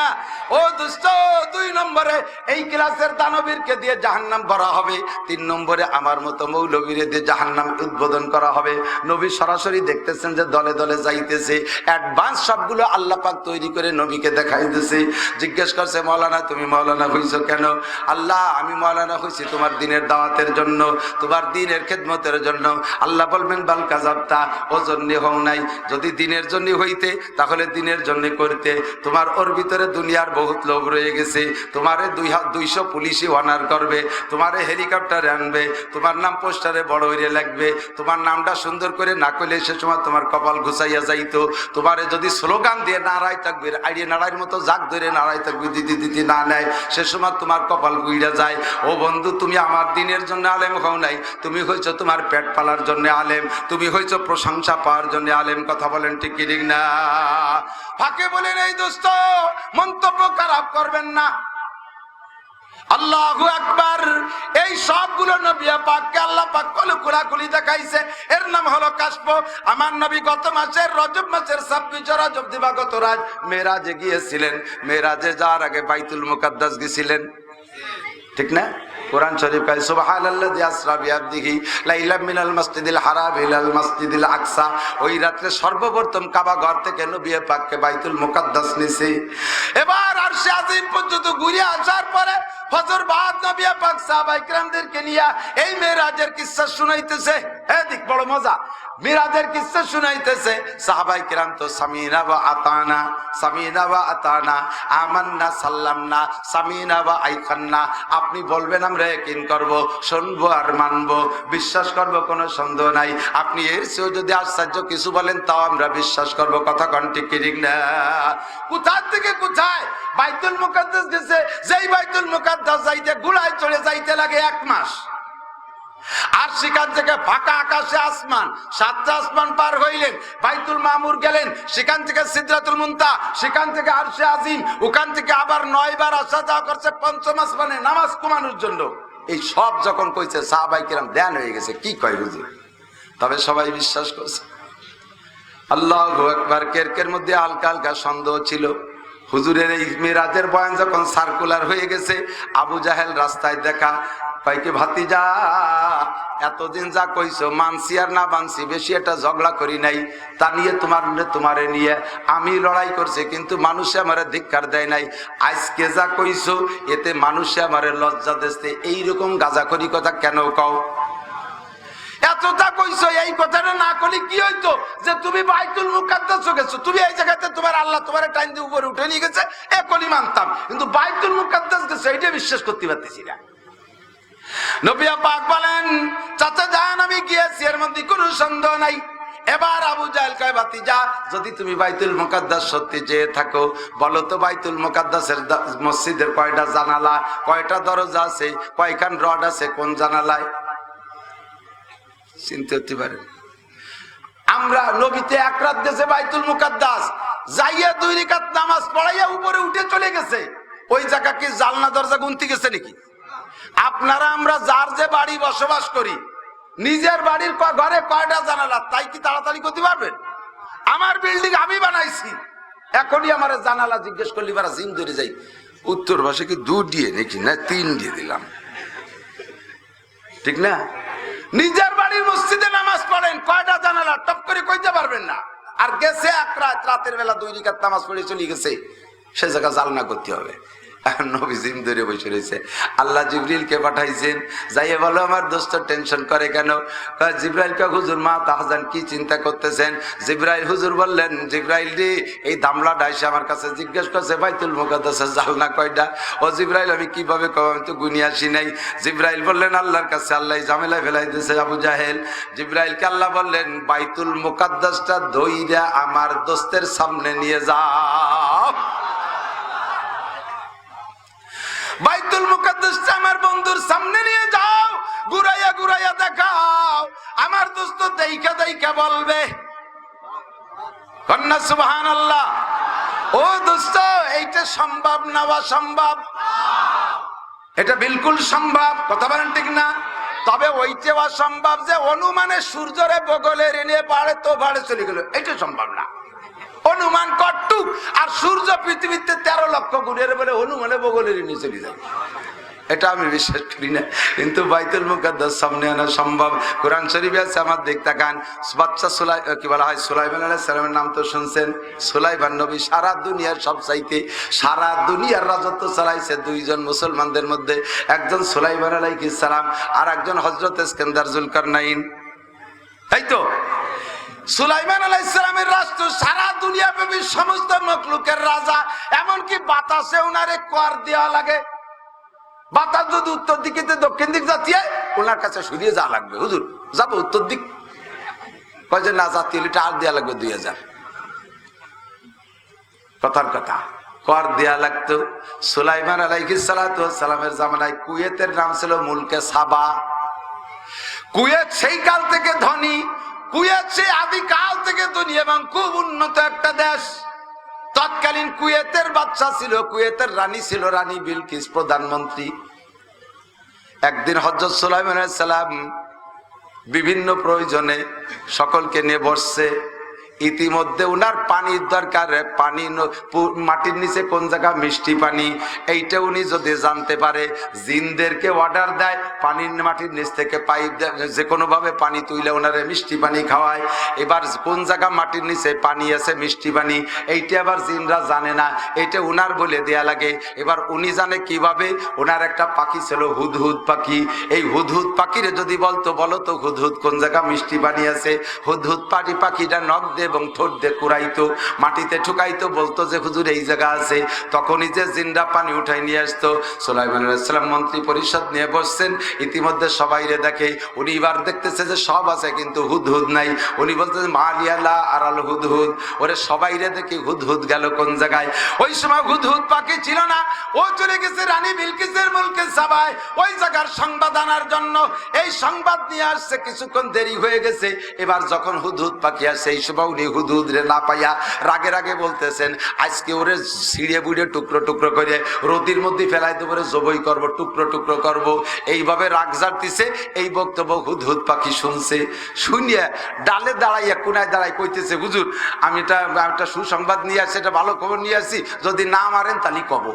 ও দুষ্ট, 2 নম্বরে এই ক্লাসের দানবীরকে দিয়ে জাহান্নাম ভরা হবে। 3 নম্বরে আমার মতো মৌলবীরে দিয়ে জাহান্নাম উদ্বোধন করা হবে। নবী সরাসরি দেখতেছেন যে দলে দলে যাইতেছে, অ্যাডভান্স সবগুলো আল্লাহ পাক তৈরি করে নবীকে দেখাইতেছে। জিজ্ঞেস করছে মাওলানা তুমি মাওলানা হইছো কেন? আল্লাহ আমি মাওলানা হইছি তোমার দ্বীনের দাওয়াতের জন্য, তোমার দ্বীনের খেদমতের জন্য। আল্লাহ বলবেন বাল কাযাবতা, ও জন্য হও নাই। যদি দিনের জন্য হইতে তাহলে দিনের জন্য করতে। তোমার ওর ভিতরে দুনিয়ার বহুত লোভ রয়ে গেছে। তোমারে 200 পুলিশই অনার করবে, তোমারে হেলিকপ্টারে আনবে, তোমার নাম পোস্টারে বড় হইরে লাগবে। তোমার নামটা সুন্দর করে না করলে সে সময় তোমার কপাল ঘুষাইয়া যাইতো। তোমারে যদি স্লোগান দিয়ে নাড়াই থাকবে, আইডিয়ে নাড়াইয়ের মতো জাগ ধরে নাড়াই থাকবে, দিদি দিদি না নেয়, সে সময় তোমার কপাল গুইড়া যায়। ও বন্ধু, তুমি আমার দিনের জন্য আলেম হও নাই, তুমি হইছো তোমার পেট পালার জন্য আলেম, তুমি হইছো প্রশংসা পাওয়ার জন্য আলেম। কথা বলেন ঠিক কি ঠিক না? ফাঁকে বলেন এই দোস্ত, মন্তব্য খারাপ করবেন না। আল্লাহু আকবার। এই সবগুলো নবী পাককে আল্লাহ পাক কোলাকুলি দেখাইছে, এর নাম হলো কাশফ। আমার নবী গত মাসের রজব মাসের 26 রজব দিবাগত রাত মেরাজে গিয়েছিলেন। মেরাজে যাওয়ার আগে বাইতুল মুকাদ্দাস গেছিলেন, ঠিক না? কোরআন শরীফ কয় সুবহানাল্লাযী আসরা বিআবদিহি লাইলাম মিনাল মাসজিদিল হারাম ইলাল মাসজিদিল আকসা। ওই রাতে সর্বপ্রথম কাবা ঘর থেকে নবী পাককে বাইতুল মুকাদ্দাস নিছে। এবার আরশে আজিম পর্যন্ত ঘুরে আসার পরে ফজর বাদ নবী পাক সাহাবায়ে কিরামদেরকে নিয়ে এই মেরাজের কিচ্ছা শুনাইতেছে। এদিক বড় মজা, মিরাজের কিচ্ছা শুনাইতেছে। সাহাবায়ে কিরাম তো সামিনা ওয়া আতানা, সামিনা ওয়া আতানা, আমান্না সাল্লামনা, সামিনা ওয়া আইকান্না। আপনি বলবেন আমরা ইয়াকিন করব, শুনবো আর মানবো, বিশ্বাস করব, কোনো সন্দেহ নাই। আপনি এর চেয়েও যদি আশ্চর্য কিছু বলেন তাও আমরা বিশ্বাস করব। কথা কোন ঠিক কি ঠিক না? কোথা থেকে কোথায় বাইতুল মুকাদ্দাস গেছে, যেই বাইতুল মুকাদ্দাস যাইতে ঘোড়ায় চড়ে যাইতে লাগে 1 মাস। আর সেখান থেকে ফাঁকা আকাশে আসমান, 7টা আসমান পার হইলেন, বাইতুল মামুর গেলেন, সেখান থেকে সিদরাতুল মুনতাহা, সেখান থেকে আরশে আজিম, ওখান থেকে আবার 9 বার আসা যাওয়া করছে 5ম আসমানে নামাজ কমানোর জন্য। এই সব যখন কইছে সাহাবায়ে কিরাম ধ্যান হয়ে গেছে, কি কয় হুজুর? তবে সবাই বিশ্বাস করছে। আল্লাহু আকবার। কেরকের মধ্যে হালকা হালকা সন্দেহ ছিল। হুজুরের এই মিরাজের বয়ান যখন সার্কুলার হয়ে গেছে, আবু জাহেল রাস্তায় দেখা পাইকে, ভাতিজা এতদিন যা কইছো মানসি আর না মানসি, বেশি একটা ঝগড়া করি নাই, তা নিয়ে তোমারে নিয়ে আমি লড়াই করছি, কিন্তু মানুষে আমারে ধিক্কার দেয় নাই। আজকে যা কইছো এতে মানুষে আমারে লজ্জা দিচ্ছে। এইরকম গাঁজাখড়ি কথা কেন কও? এতটা কইছো, এই কথাটা না করলে কি হইতো যে তুমি বাইতুল মুকাদ্দাস গেছো, তুমি এই জায়গাতে তোমার আল্লাহ তোমার টাইম দিয়ে উপরে উঠে নিয়ে গেছে, এ কলি মানতাম, কিন্তু বাইতুল মুকাদ্দাস গেছো এইটা বিশ্বাস করতে পারতেছি না। নবী পাক বলেন, চাচা যান আমি গিয়েছি, এর মধ্যে কোনো সন্দেহ নাই। এবার আবু জাহেল কয়, ভাতিজা যদি তুমি বাইতুল মুকাদ্দাস সত্যি চেয়ে থাকো, বলো তো বাইতুল মুকাদ্দাসের মসজিদের কয়টা জানালা, কয়টা দরজা আছে, কয়খান রড আছে কোন জানালায়? চিনতে হতে পারে। আমরা নবীতে 1 রাত গেছে বাইতুল মুকাদ্দাস, যাইয়া 2 রাকাত নামাজ পড়াইয়া উপরে উঠে চলে গেছে। ওই জায়গা কি জানলা দরজা গুনতে গেছে নাকি? আপনারা আমরা যার যে বাড়ি বসবাস করি, নিজের বাড়ির ঘরে কয়টা জানালা তাই কি তাড়াতাড়ি করতে পারবেন? আমার বিল্ডিং আমি বানাইছি, এখনই আমার জানালা জিজ্ঞেস করলি বারা জিম ধরে যাই, উত্তর ভাষা কি 2 দিয়ে নাকি না 3 দিয়ে দিলাম, ঠিক না? নিজের বাড়ির মসজিদে নামাজ পড়েন, কয়টা জানালা টপ করে কইতে পারবেন না। আর গেছে 1 রাত, রাতের বেলা 2 রাকাত নামাজ পড়ে চলে গেছে, সে জায়গা জালনা করতে হবে। নবী জিম ধরে বসে রয়েছে। আল্লাহ জিবরিলকে পাঠাইছেন, যাইয়ে বলো আমার দোস্ত টেনশন করে কেন? জিব্রাইলকে, হুজুর মা তাহজান কি চিন্তা করতেছেন? জিব্রাইল, হুজুর বললেন, জিব্রাইল রে এই দামলা ডাইসে আমার কাছে জিজ্ঞেস করছে বাইতুল মুকাদ্দাসের জালনা কয়টা। ও জিব্রাইল আমি কিভাবে কব, আমি তো গুনি আসি নাই। জিব্রাইল বললেন আল্লাহর কাছে, আল্লাহ ঝামেলায় ফেলাই দিয়েছে আবু জাহেল। জিব্রাইলকে আল্লাহ বললেন, বাইতুল মুকাদ্দাসটা ধইরা আমার দোস্তের সামনে নিয়ে যাও, বাইতুল মুকাদ্দাসটা আমার বন্ধুর সামনে নিয়ে যাও, ঘুরাইয়া ঘুরাইয়া দেখাও, আমার দোস্ত দেইখা দেইখা বলবে কন্যা সুবহানাল্লাহ। ও দোস্ত, এইটা সম্ভব না? অসম্ভব? এটা বিলকুল সম্ভব, কথা বলেন ঠিক না? তবে ওইটা অসম্ভব যে অনুমানে সূর্যরে বগলে এনে পাড়ে তো পাড়ে চলে গেল, এটা সম্ভব না। অনুমান কটুক, আর সূর্য পৃথিবীতে 13 লক্ষ গুণের বলে অনুমানে বগলের নিয়ে চলে যায়, এটা আমি বিশ্বাস করি না। কিন্তু বাইতুল মুকাদ্দাস সামনে আনা সম্ভব। কোরআন শরীফে আছে, আমার দেখতে কান, বাচ্চা কি বলা হয়, সুলাইমান আলাইহিস সালামের নাম তো শুনছেন। সুলাইমান নবী সারা দুনিয়ার সব চাইতে, সারা দুনিয়ার রাজত্ব চালাইছে 2 জন মুসলমানদের মধ্যে, একজন সুলাইমান আলাইহিস সালাম আর একজন হযরত ইস্কান্দার জুলকারনাইন, তাই তো? সুলাইমান আলাইহিস সালামের রাষ্ট্র সারা দুনিয়াব্যাপী সমস্ত মখলুকের রাজা, এমনকি বাতাসে ওনারে কর দেওয়া লাগে। বাতাস যদি উত্তর দিকে দক্ষিণ দিক যাচ্ছে ওনার কাছে সরিয়ে যাওয়া লাগবে, হুজুর যাবো উত্তর দিক, কয় যে না জাতীয় আর দেওয়া লাগবে 2000। কথার কথা কর দেয়া লাগতো। সুলাইমান আলাইহিস সালাতু ওয়াস সালামের জামানায় কুয়েতের নাম ছিল মুলকে সাবা। কুয়েত সেই কাল থেকে ধনী, কুয়েত সেই আদিকাল থেকে ধনী এবং খুব উন্নত একটা দেশ। তৎকালীন কুয়েতের বাদশা ছিল, কুয়েতের রানী ছিল রানী বিলকিস প্রধানমন্ত্রী। একদিন হযরত সুলাইমান আলাইহিস সালাম বিভিন্ন প্রয়োজনে সকলকে নিয়ে বসছে। ইতিমধ্যে উনার পানির দরকার, পানি মাটির নিচে কোন জায়গা মিষ্টি পানি, এইটা উনি যদি জানতে পারে জিনদেরকে অর্ডার দেয় পানির মাটির নিচ থেকে পাইপ যে কোনো ভাবে পানি তুইলে ওনারে মিষ্টি পানি খাওয়ায়। এবার কোন জায়গা মাটির নিচে পানি আছে মিষ্টি পানি, এইটা আবার জিনরা জানে না, এটা উনার বলে দেয়া লাগে। এবার উনি জানে কিভাবে, ওনার একটা পাখি ছিল হুদহুদ পাখি। এই হুদহুদ পাখিরে যদি বলতো বলো তো হুদহুদ কোন জায়গা মিষ্টি পানি আছে, হুদহুদ পাখিটা নখ দিয়ে এবং ঠোঁট দিয়ে কুড়াইতো, মাটিতে ঠুকাইতো, বলতো যে হুজুর এই জায়গা আছে। তখনই যে জিনরা পানি উঠাই নিয়ে আসতো। সুলাইমান আলাইহিস সালাম মন্ত্রী পরিষদ নিয়ে বসছেন, ইতিমধ্যে সবাইরে দেখে, উনি এবার দেখতেছে যে সব আছে কিন্তু হুদহুদ নাই। উনি বলতেছে মালিয়ালা আরাল হুদহুদ, ওরে সবাইরে দেখি হুদহুদ গেল কোন জায়গায়। ওই সময় হুদহুদ পাখি ছিল না, ও চলে গেছে রানী বিলকিসের মুলকে সাবায় ওই জায়গার সংবাদ আনার জন্য। এই সংবাদ নিয়ে আসছে, কিছুক্ষণ দেরি হয়ে গেছে। এবার যখন হুদহুদ পাখি আসছে এই সময় উনি হুদহুদ রে না পাইয়া রাগে রাগে বলতেছেন আজকে ওরে ছিঁড়ে বুড়ে টুকরো টুকরো করে রোদির মধ্যে ফেলাই দেবো, জবই করবো, টুকরো টুকরো করব। এইভাবে রাগ জারতিছে। এই বক্তব্য হুদহুদ পাখি শুনছে, শুনিয়া ডালে দাঁড়াইয়া কোনায় দাঁড়াই কইতেছে হুজুর আমি একটা সুসংবাদ নিয়ে আসছি, এটা ভালো খবর নিয়ে আসছি, যদি না মারেন তাহলে কব।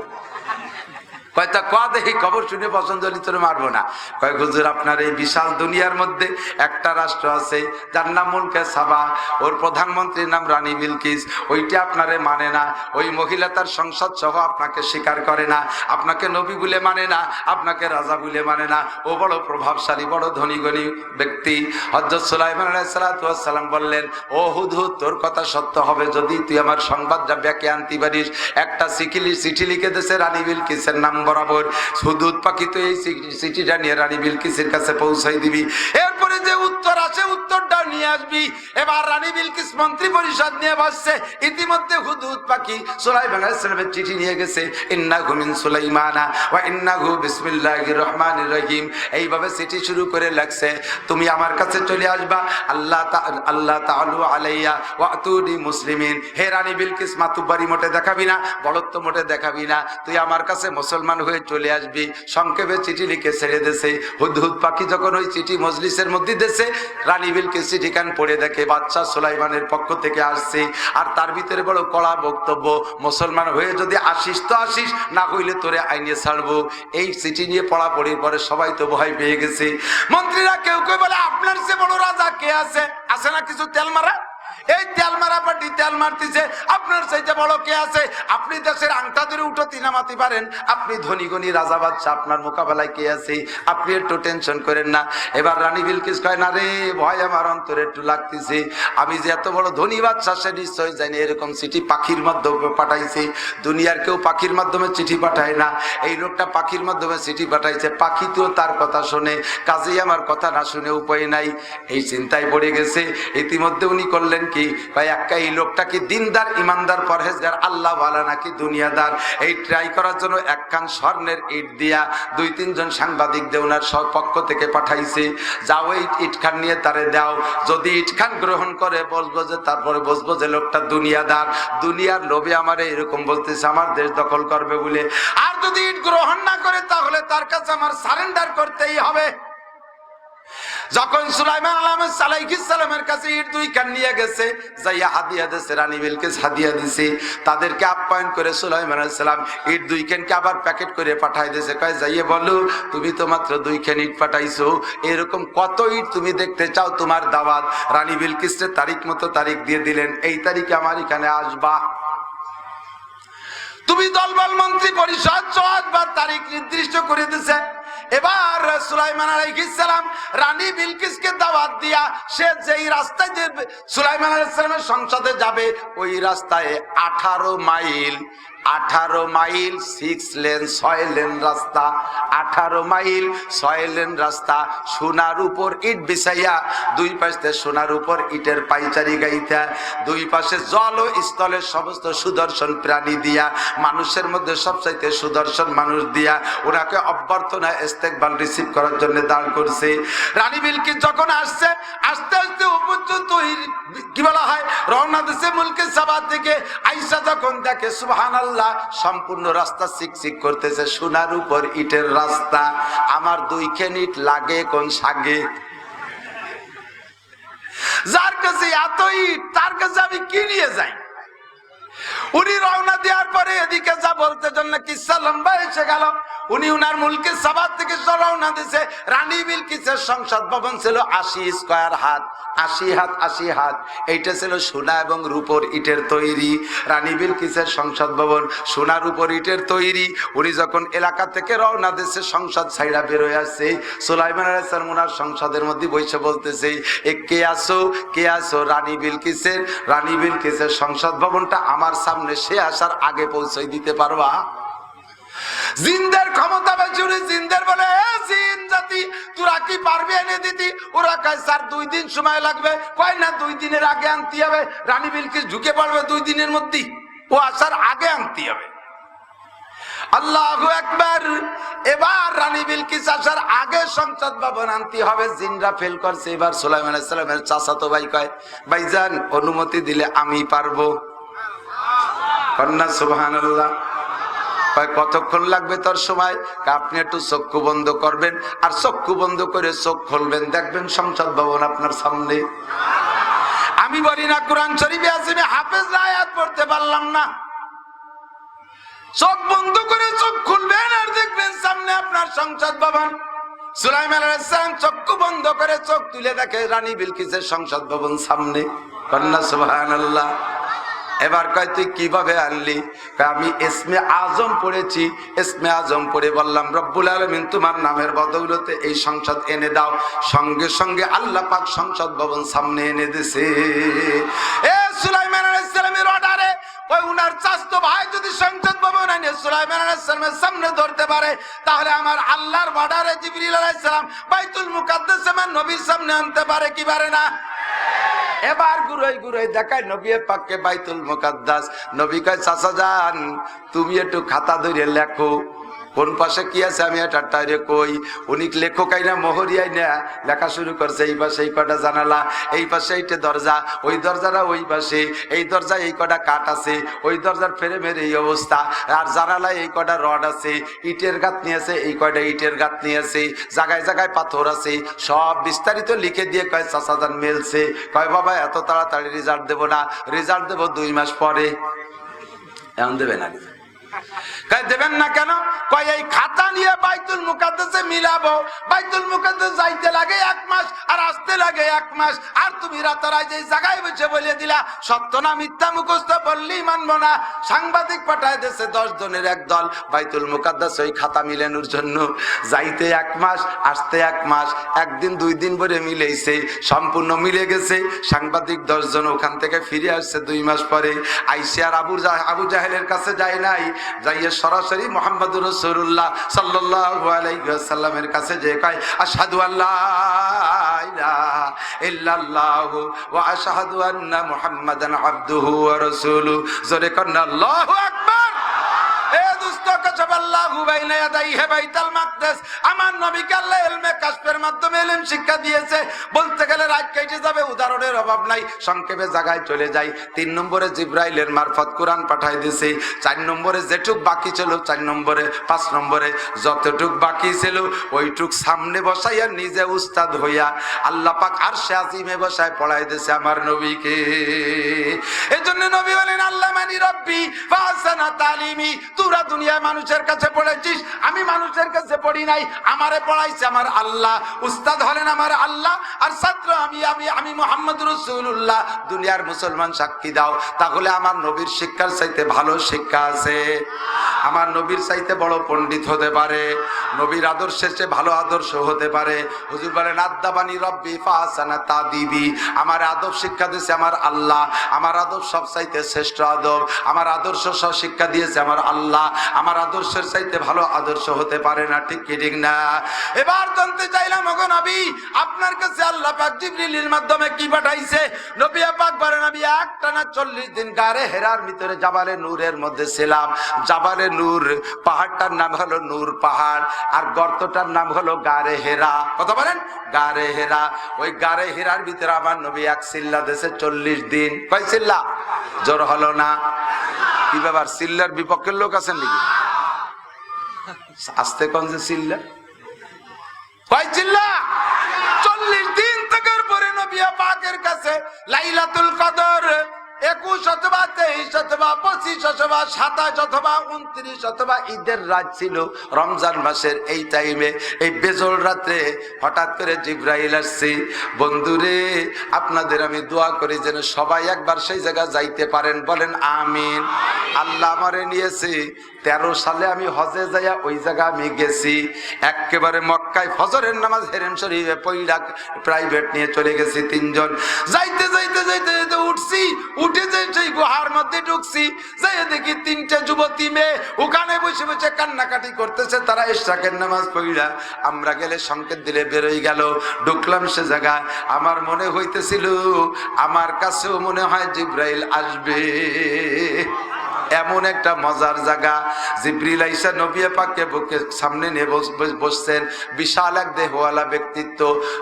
কয়টা দেখি খবর শুনে পছন্দ হলে তোরে মারবো না। কয় হুজুর আপনার এই বিশাল দুনিয়ার মধ্যে একটা রাষ্ট্র আছে যার নাম মুলকে সাবা, ওর প্রধানমন্ত্রীর নাম রানী বিলকিস, ওইটা আপনারে মানে না। ওই মহিলা তার সংসদ সহ আপনাকে স্বীকার করে না, আপনাকে নবী বলে মানে না, আপনাকে রাজা বলে মানে না। ও বড় প্রভাবশালী, বড় ধনী গণী ব্যক্তি। হযরত সুলাইমান আলাইহিস সালাতু ওয়াস সালাম বললেন ও হুদহুদ তোর কথা সত্য হবে যদি তুই আমার সংবাদটা ব্যাকে আনতে পারিস। একটা চিঠি লিখে দিয়েছে রানী বিলকিসের নাম বরাবর। হুদহুদ পাখি তো এই চিঠিটা নিয়ে রানী বিলকিসের কাছে পৌঁছাই দিবি, এরপরে যে উত্তর আসে উত্তরটা নিয়ে আসবি। এবার রানী বিলকিস মন্ত্রী পরিষদ নিয়ে বসছে। ইতিমধ্যে হুদহুদ পাখি সুলাইমান আলাইহিস সালামের চিঠি নিয়ে গেছে। ইন্নাহু মিন সুলাইমানা ওয়া ইন্নাহু বিসমিল্লাহির রহমানির রহিম, এইভাবে চিঠি শুরু করে লাগছে তুমি আমার কাছে চলে আসবা, আল্লাহ তাআলু আলাইয়া ওয়া আতুনি মুসলিমিন। হে রানী বিলকিস মাতুব্বারি মোটে দেখাবি না, বড়ত্ব মোটে দেখাবি না, তুই আমার কাছে মুসলমান হয়ে চলে আসবি। সংক্ষেপে চিঠি লিখে ছেড়ে দেছে। হুদহুদ পাখি যখন ওই চিঠি মজলিসের মধ্যে দেছে, রানী বিলকিস চিঠিখান পড়ে দেখে বাদশা সুলাইমানের পক্ষ থেকে আসছে। আর তার ভিতরে বড় কড়া বক্তব্য, মুসলমান হয়ে যদি আসিস তো আসিস, না হইলে তোরে আইনে ছাড়বো। এই চিঠি নিয়ে পড়াপড়ির পরে সবাই তো ভয় পেয়ে গেছে। মন্ত্রীরা কেউ কেউ বলে আপনার চেয়ে বড় রাজা কে আছে? আছে না কিছু তেল মারা? এই তেল মারা পার্টি তেল মারতেছে, আপনার চাইতে বড় কে আছে? আপনি দেশের আংটা ধরে উঠো তিনামাতি পারেন, আপনি ধনী গণী রাজা বাদশা, আপনার মোকাবেলায় কে আছে? আপনি একটু টেনশন করেন না। এবার রানী বিলকিস কয় না রে, ভয় আমার অন্তরে একটু লাগতেছে। আমি যে এত বড় ধনী বাদশা সে নিশ্চয় জানি এরকম চিঠি পাখির মাধ্যমে পাঠাইছে। দুনিয়ার কেউ পাখির মাধ্যমে চিঠি পাঠায় না, এই লোকটা পাখির মাধ্যমে চিঠি পাঠাইছে। পাখি তো তার কথা শোনে, কাজেই আমার কথা না শুনে উপায় নাই। এই চিন্তায় পড়ে গেছে। ইতিমধ্যে উনি করলেন কি, এই লোকটা কি দিনদার, ইমানদার, পরহেজগার, আল্লাহ ওয়ালা নাকি দুনিয়াদার? এই ট্রাই করার জন্য একখান স্বর্ণের ইট দিয়া 2-3 জন সাংবাদিক দিয়ে ওনার পক্ষ থেকে পাঠাইছে, যাও এই ইটখান নিয়ে তারে দাও। যদি ইটখান গ্রহণ করে বলবো যে, তারপরে বসবো যে লোকটা দুনিয়াদার, দুনিয়ার লোভে আমার এরকম বলতেছে আমার দেশ দখল করবে বলে। আর যদি ইট গ্রহণ না করে তাহলে তার কাছে আমার সারেন্ডার করতেই হবে। যখন সুলাইমান আলাইহিস সালামের কাছে ইট 2খান নিয়ে গেছে, যাইয়া হাদিয়া দিয়েছে, রানী বিলকিস হাদিয়া দিছে, তাদেরকে আপ্যায়ন করে সুলাইমান আলাইহিস সালাম ইট 2খানকে আবার প্যাকেট করে পাঠাই দিয়েছে। কয় যাইয়ে বলো তুমি তো মাত্র 2খান ইট পাঠাইছো, এরকম কত ইট তুমি দেখতে চাও, তোমার দাওয়াত। রানী বিলকিসের তারিখ মতো তারিখ দিয়ে দিলেন, এই তারিখে আমার এখানে আসবা। তুমি দলবল মন্ত্রী পরিষদ 4 বার তারিখ নির্দিষ্ট করে দিছে। এবার সুলাইমান আলাইহিস সালাম রানী বিলকিসকে দাওয়াত দিয়া সে যেই রাস্তায় যে সুলাইমান আলাইহিস সালামের সংসদে যাবে ওই রাস্তায় 18 মাইল 6 লেন 6 লেন রাস্তা, 18 মাইল 6 লেন রাস্তা, সোনার উপর ইট বিছাইয়া, দুই পাশে সোনার উপর ইটের পাইচারি গাইতা, দুই পাশে জল ও স্থলের সমস্ত সুদর্শন প্রাণী দিয়া, মানুষের মধ্যে সবচাইতে সুদর্শন মানুষ দিয়া ওনাকে অভ্যর্থনা ইস্তেকবাল রিসিভ করার জন্য দাঁড় করছে। রানী বিলকিস যখন আসছে, আস্তে আস্তে পর্যন্ত কি বলা হয় রওনা দিছে মুলকে সাবা থেকে। আয়েশা যখন দেখে সুবহানাল্লাহ, সম্পূর্ণ রাস্তা চিকচিক করতেছে, সোনার উপর ইটের রাস্তা, আমার 2 খেনিট লাগে কোন সাগে, যার কাছে এত ইট তার কাছে আমি কি নিয়ে যাই। উনি রওনা দেওয়ার পরে এদিকে যা বলতে জন্য কিসা লম্বা এসে গেল। উনি উনার মুলকে সাবা থেকে রওনা দিছে। রানী বিলকিসের সংসদ ভবন ছিল 80 স্কয়ার হাত, 80 হাত। এইটা ছিল সোনা এবং রূপোর ইটের তৈরি। রানী বিলকিসের সংসদ ভবন সোনার উপর ইটের তৈরি। উনি যখন এলাকা থেকে রওনা দিছে, সংসদ ছাইড়া বের হয়ে আসছে, সুলাইমান আলাইহিস সালাম ওনার সংসদের মধ্যে বসে বলতেছে, কে আসো? রানী বিলকিসের সংসদ ভবনটা আমার সামনে, সে আসার আগে পৌঁছে দিতে পারবা? জিনদের ক্ষমতা বেচুরি, জিনদের বলে জিন জাতি তোরা কি পারবি এনে দিতি? ওরা কয় স্যার 2 দিন সময় লাগবে। কয় না, 2 দিনের আগে আনতে হবে। রানী বিলকিস ঢুকে পড়বে 2 দিনের মধ্যে, ও আসার আগে আনতে হবে। আল্লাহু আকবার। এবার রানী বিলকিস আসার আগে সংসদ ভবন আনতে হবে। জিনরা ফেল করছে। এবার সুলাইমান আলাইহিস সালামের চাচাতো ভাই কয়, ভাইজান অনুমতি দিলে আমি পারবো। কন্যা সুবহানাল্লাহ। কতক্ষণ লাগবে তোর সময়? আপনি একটু চক্ষু বন্ধ করবেন, আর চক্ষু বন্ধ করে চোখ খুলবেন, দেখবেন সংসদ ভবন আপনার সামনে। আমি বলি না কোরআন শরীফে আছে, আমি হাফেজ আয়াত পড়তে পারলাম না। চোখ বন্ধ করে চোখ খুলবেন আর দেখবেন সামনে আপনার সংসদ ভবন। সুলাইমান আলাইহিস সালাম চক্ষু বন্ধ করে চোখ তুলে দেখে রানী বিলকিসের সংসদ ভবন সামনে। কন্যা সুবহানাল্লাহ। এবার কয় তুই কিভাবে আনলি? আমি ইসমে আজম পড়েছি। ইসমে আজম পড়ে বললাম, রব্বুল আলামিন তোমার নামের বদৌলতে এই সংসদ এনে দাও। সঙ্গে সঙ্গে আল্লাহ পাক সংসদ ভবন সামনে এনে দিয়েছে। এ সুলাইমান আলাইহিস সালামের অর্ডারে ওই উনার চাচতো ভাই যদি সংসদ ভবন এনে সুলাইমান আলাইহিস সালামের সামনে ধরতে পারে, তাহলে আমার আল্লাহর অর্ডারে জিবরিল আলাইহিস সালাম বাইতুল মুকাদ্দাস আমার নবীর সামনে আনতে পারে কি পারে না? এবার ঘুরাই দেখায় নবী পাককে বাইতুল মুকাদ্দাস। নবী কয়, চাচা যান তুমি একটু খাতা ধরে লেখো, কোন পাশে কি আছে আমি এটা টাইরে কই। উনি লেখকাই না মোহরিয়াই না, লেখা শুরু করছে। এই পাশে এই কটা জানালা, এই পাশে এইটা দরজা, ওই দরজাটা ওই পাশে, এই দরজা এই কটা কাঠ আছে, ওই দরজার ফ্রেমের এই অবস্থা, আর জানালায় এই কটা রড আছে, ইটের গাঁথ নিয়েছে, এই কয়টা ইটের গাঁথ নিয়েছে, জায়গায় জায়গায় পাথর আছে, সব বিস্তারিত লিখে দিয়ে কয় চাচা যান মেলছে। কয় বাবা এত তাড়াতাড়ি রেজাল্ট দেবো না, রেজাল্ট দেবো 2 মাস পরে। এমন দেবে না? কয় দেবেন না কেন? কয় এই খাতা নিয়ে বাইতুল মুকাদ্দাসে মিলাবো। বাইতুল মুকাদ্দাস যাইতে লাগে 1 মাস আর আসতে লাগে 1 মাস, আর তুমি রাতারাই যে জায়গায় বসে বলে দিলা সত্য না মিথ্যা মুখস্থ বললেই মানবো না। সাংবাদিক পাঠায় দেশে 10 জনের এক দল বাইতুল মুকাদ্দাস ওই খাতা মিলানোর জন্য। যাইতে 1 মাস, আসতে 1 মাস, 1 দিন 2 দিন পরে মিলেছে, সম্পূর্ণ মিলে গেছে। সাংবাদিক 10 জন ওখান থেকে ফিরে আসছে 2 মাস পরে। আইসে আর আবু জাহেলের কাছে যায় নাই, যাইয়ে সরাসরি মুহাম্মদুর রাসূলুল্লাহ সাল্লাল্লাহু আলাইহি ওয়াসাল্লামের কাছে যে কয়, আশহাদু আল্লা ইলাহা ইল্লাল্লাহু ওয়া আশহাদু আন্না মুহাম্মাদান আবদুহু ওয়া রাসূলুহু। জোরে কন্না আল্লাহু আকবার। এ দুস্ত কাসাবাল্লাহু বাইনা ইয়াদাইহি বাইতুল মাকদাস। আমার নবীকে আল্লাহ ইলমে কাশফের মাধ্যমে ইলম শিক্ষা দিয়েছে। বলতে গেলে রাত কেটে যাবে, উদাহরণের অভাব নাই, সংক্ষেপে জায়গায় চলে যাই। 3 নম্বরে জিবরাইলের মারফত কোরআন পাঠাই দিয়েছে। 4 নম্বরে যেটুক বাকি ছিল, 4 নম্বরে 5 নম্বরে যতটুক বাকি ছিল ওইটুক সামনে বসাইয়া নিজে উস্তাদ হইয়া আল্লাহ পাক আরশে আজিমে বসায় পড়াই দিয়েছে আমার নবীকে। এজন্য নবী বলেন, আল্লাহ মানি রব্বি ফাসানা তালিমি। তোরা দুনিয়ায় মানুষের কাছে পড়েছিস, আমি মানুষের কাছে পড়ি নাই, আমারে পড়াইছে আমার আল্লাহ। উস্তাদ হলেন আমার আল্লাহ, আর ছাত্র আমি মুহাম্মদ রাসূলুল্লাহ। দুনিয়ার মুসলমান সাক্ষী দাও, তাহলে আমার নবীর শিক্ষার চাইতে ভালো শিক্ষা আছে? আমার নবীর চাইতে বড় পণ্ডিত হতে পারে, নবীর আদর্শের চেয়ে ভালো আদর্শ হতে পারে। হুজুর বলেন আদাবানি রব্বি ফাহসানা তাদিবি, আমার আদব শিক্ষা দিয়েছে আমার আল্লাহ, আমার আদব সব চাইতে শ্রেষ্ঠ আদব, আমার আদর্শ সব শিক্ষা দিয়েছে আমার আল্লাহ, আমার আদর্শের চাইতে ভালো আদর্শ হতে পারে না। ঠিক কি ঠিক না? এবার জানতে চাইলাম ওগো নবী, আপনার কাছে আল্লাহ পাক জিবরিলের মাধ্যমে কি পাঠাইছে? নবী পাক বলেন আমি একটানা 40 দিন গারে হেরার ভিতরে জাবালে নূরের মধ্যে ছিলাম। জাবালে নূর, পাহাড়টার নাম হলো নূর পাহাড়, আর গর্তটার নাম হলো গারে হেরা। কথা বলেন, গারে হেরা। ওই গারে হেরার ভিতরে আমার নবী এক চিল্লা দেশে 40 দিন। কয় চিল্লা? জোর হলো না? কি ব্যাপার, চিল্লার বিপক্ষের লোক আছেন নাকি? আস্তে কোন যে চিল্লা, কয় চিল্লা? 40 দিন থাকার পরে নবী পাকের কাছে লাইলাতুল কদর 21 অথবা 23 অথবা 25 অথবা 27 অথবা 29 অথবা ঈদের রাত ছিল, রমজান মাসের এই টাইমে, এই বেজল রাতে হঠাৎ করে জিবরাইল আসছে। বন্ধুরে, আপনাদের আমি দোয়া করি যেন সবাই একবার সেই জায়গা যাইতে পারেন, বলেন আমিন। আল্লাহ আমারে নিয়েছে 13 সালে, আমি হজে যাইয়া ওই জায়গা আমি গেছি। একেবারে মক্কায় ফজরের নামাজ হেরেম শরীফে পইড়া প্রাইভেট নিয়ে চলে গেছি 3 জন। যাইতে যাইতে যাইতে যাইতে উঠছি, উঠে যে সেই গুহার মধ্যে ঢুকছি, যাই দেখি 3টে যুবতী মেয়ে ওখানে বসে বসে কান্নাকাটি করতেছে। তারা ইশরাকের নামাজ পড়া, আমরা গেলে সংকেত দিলে বেরোই গেল। ঢুকলাম সে জায়গায়, আমার মনে হইতেছিল আমার কাছেও মনে হয় জিবরাইল আসবে। এমন একটা মজার জায়গা। জিবরিল আইসা নবী পাককে বুকের সামনে নিয়ে বসছেন, বিশাল এক দেহওয়ালা ব্যক্তিত্ব।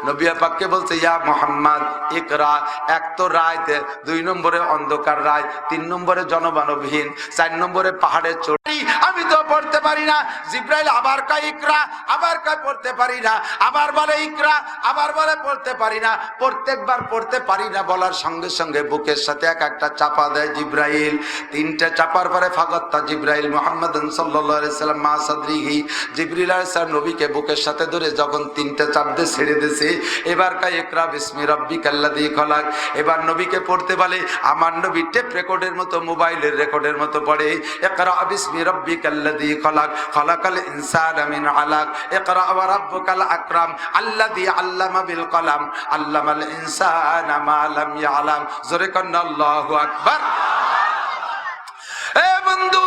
নবী পাককে বলছে ইয়া মুহাম্মদ ইকরা। এক তো রাত, 2 নম্বরে অন্ধকার রাত, 3 নম্বরে জনমানবহীন, 4 নম্বরে পাহাড়ের চূড়া। আমি তো পড়তে পারি না। জিবরাইল আবার কয় ইকরা, আবার কয় পড়তে পারি না, আবার বলে ইকরা, আবার বলে পড়তে পারি না। প্রত্যেকবার পড়তে পারি না বলার সঙ্গে সঙ্গে বুকের সাথে এক একটা চাপা দেয় জিবরাইল। 3টে চাপার পরে ফাগাত্তা জিবরাইল মুহাম্মাদুন সাল্লাল্লাহু আলাইহি সাল্লাম মা সাদরিহি। জিবরিল আলাইহিস সালাম নবীকে বুকের সাথে ধরে যখন 3টে চাপ দিয়ে ছেড়ে দিয়েছে, এবার কয় ইকরা বিসমি রাব্বিকাল্লাযী খলাক। এবার নবীকে পড়তে বলে, আমার নবী টেপ রেকর্ডের মতো, মোবাইলের রেকর্ডের মতো পড়ে, ইকরা বিসমি রাব্বিকাল্লাযী খলাক, খলাকাল ইনসানা মিন আলাক, ইকরা ওয়া রাব্বুকাল আকরাম আল্লাযী আল্লামা বিল কলাম আল্লামাল ইনসানা মা লাম ইয়ালাম। জোরে কন্না আল্লাহু আকবার। এ বন্ধু,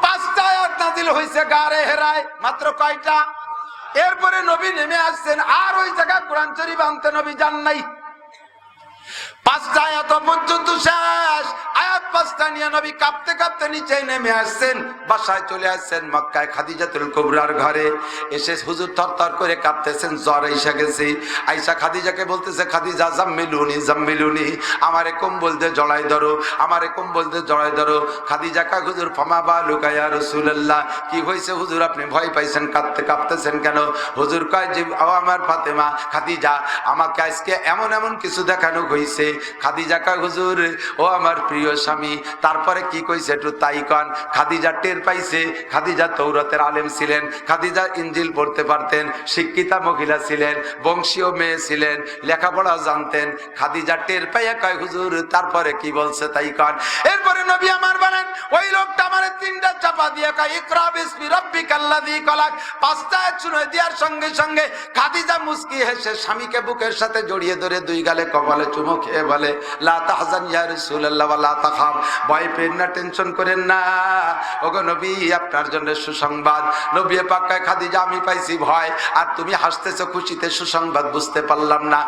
5টা আয়াত নাযিল হইছে গারে হেরায়, মাত্র কয়টা? এরপরে নবী নেমে আসছেন, আর ওই জায়গা কোরআন শরীফ আনতে নবী যান নাই। 5টা আয়াত পর্যন্ত শেষ। আয়াত 5টা নিয়ে নবী কাঁপতে কাঁপতে নিচে নেমে আসছেন, বাসায় চলে আসছেন মক্কায় খাদিজাতুল কুবরার ঘরে। এসে হুজুর থরথর করে কাঁপতেছেন, জ্বর এসে গেছে। আয়েশা খাদিজাকে বলতেছে, খাদিজা জাম্মিলুনি জাম্মিলুনি, আমারে কম্বল দিয়ে জড়াই ধরো, আমারে কম্বল দিয়ে জড়াই ধরো। খাদিজা কা হুজুর ফামা বালুকা ইয়া রাসূলুল্লাহ, কি হয়েছে হুজুর, আপনি ভয় পাইছেন, কাঁদতে কাঁপতেছেন কেন? হুজুর কয় যে ও আমার ফাতেমা, খাদিজা, আমাকে আজকে এমন এমন কিছু দেখানো হয়েছে। খাদিজা কয় হুজুর ও আমার প্রিয় স্বামী, তারপরে কি কইছে একটু তাই কন। খাদিজা টের পাইছে, খাদিজা তৌরাতের আলেম ছিলেন, খাদিজা ইনজিল পড়তে পারতেন, শিক্ষিতা মহিলা ছিলেন, বংশীয় মেয়ে ছিলেন, লেখাপড়া জানতেন। খাদিজা টের পাইয়া কয় হুজুর তারপরে কি বলছে তাই কন। এরপরে নবী আমার বলেন, ওই লোকটা আমারে 3টা চাপা দিয়ে কয় ইকরা বিসমি রাব্বিকাল্লাযী খলাক। 5টা আয়াত শুনে দেওয়ার সঙ্গে সঙ্গে খাদিজা মুস্কি হেসে স্বামীকে বুকের সাথে জড়িয়ে ধরে 2 গালে কপালে চুমো খেয়ে বলে, লা তাহজান ইয়া রাসূলুল্লাহ ওয়া লা তাখাফ, ভয় পেন না, টেনশন করেন না। ওগো নবী, আপনার জন্য সুসংবাদ। নবী পাক কয় খাদিজা, আমি পাইছি ভয়, আর তুমি হাসতেছো খুশিতে, সুসংবাদ বুঝতে পারলাম না।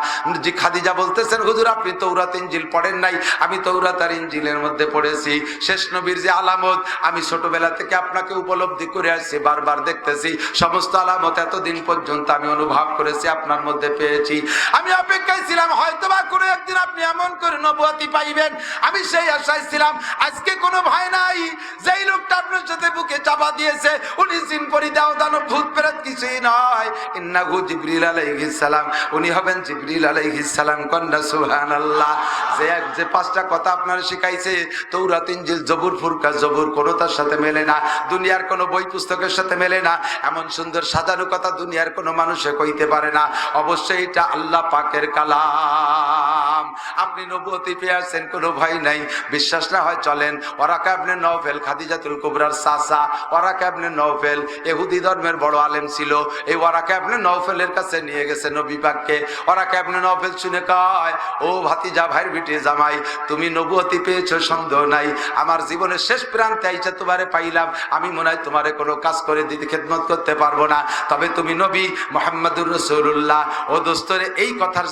জি খাদিজা বলতেছেন, হুজুর আপনি তৌরাত ইনজিল পড়েন নাই, আমি তৌরাত আর ইনজিলের মধ্যে পড়েছি। শেষ নবীর যে আলামত আমি ছোটবেলা থেকে আপনাকে উপলব্ধি করে আসছি, বারবার দেখতেছি, সমস্ত আলামত এতদিন পর্যন্ত আমি অনুভব করেছি, আপনার মধ্যে পেয়েছি। আমি অপেক্ষায় ছিলাম হয়তোবা কোনো একদিন আপনি এমন করে নবুয়তি পাইবেন, আমি সেই আশায় ছিলাম। আজকে কোনো ভয় নাই। যেই লোকটা আপনার সাথে বুকে চাপা দিয়েছে উনি জিন পরি দাও দানব ভূত প্রেত কিছুই নয়, ইন্নাহু জিবরিল আলাইহিস সালাম, উনি হবেন জিবরিল আলাইহিস সালাম। কন্যা সুবহানাল্লাহ। যে 5টা কথা আপনারা শিখাইছে, তৌরাত ইনজিল জবুর ফুরকান জবুর, কোনো তার সাথে মেলে না, দুনিয়ার কোনো বই পুস্তকের সাথে মেলে না। এমন সুন্দর সাজানো কথা দুনিয়ার কোনো মানুষে কইতে পারে না। অবশ্যই এটা আল্লাহ পাকের কালাম। আপনি নবুয়তি পেয়ে আসছেন, কোনো ভয় নাই। বিশ্বাস না হয় চলেন, ওয়ারাকা ইবনে নওফেল খাদিজাতুল কুবরার চাচা ওয়ারাকা ইবনে নওফেল ইহুদি ধর্মের বড় আলেম ছিল। এই ওয়ারাকা ইবনে নওফেলের কাছে নিয়ে গেছে নবী পাককে। ওয়ারাকা ইবনে নওফেল শুনে কয়, ও ভাতিজা, ভাইয়ের বিটি জামাই, তুমি নবুয়তি পেয়েছো সন্দেহ নাই। আমার জীবনের শেষ প্রান্তে আইসা তোমারে পাইলাম, আমি মনে হয় তোমারে কোনো কাজ করে দিতে খেদমত করতে পারবো না, তবে তুমি নবী মুহাম্মদুর রাসূলুল্লাহ। ও দোস্তরে, এই কথার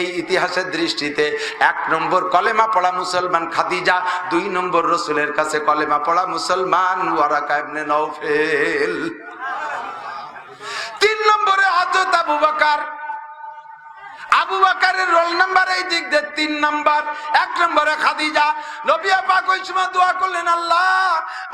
এই ইতিহাসের দৃষ্টিতে 1 নম্বর কলেমা পড়া মুসলমান খাদিজা, 2 নম্বর রসুলের কাছে কলেমা পড়া মুসলমান ওয়ারাকা ইবনে নওফেল, 3 নম্বরে হযরত আবু বকর। আবু বকরের রোল নাম্বার এই দিক দিয়ে 3 নাম্বার, 1 নম্বরে খাদিজা। নবী পাক ওই সময় দোয়া করলেন, আল্লাহ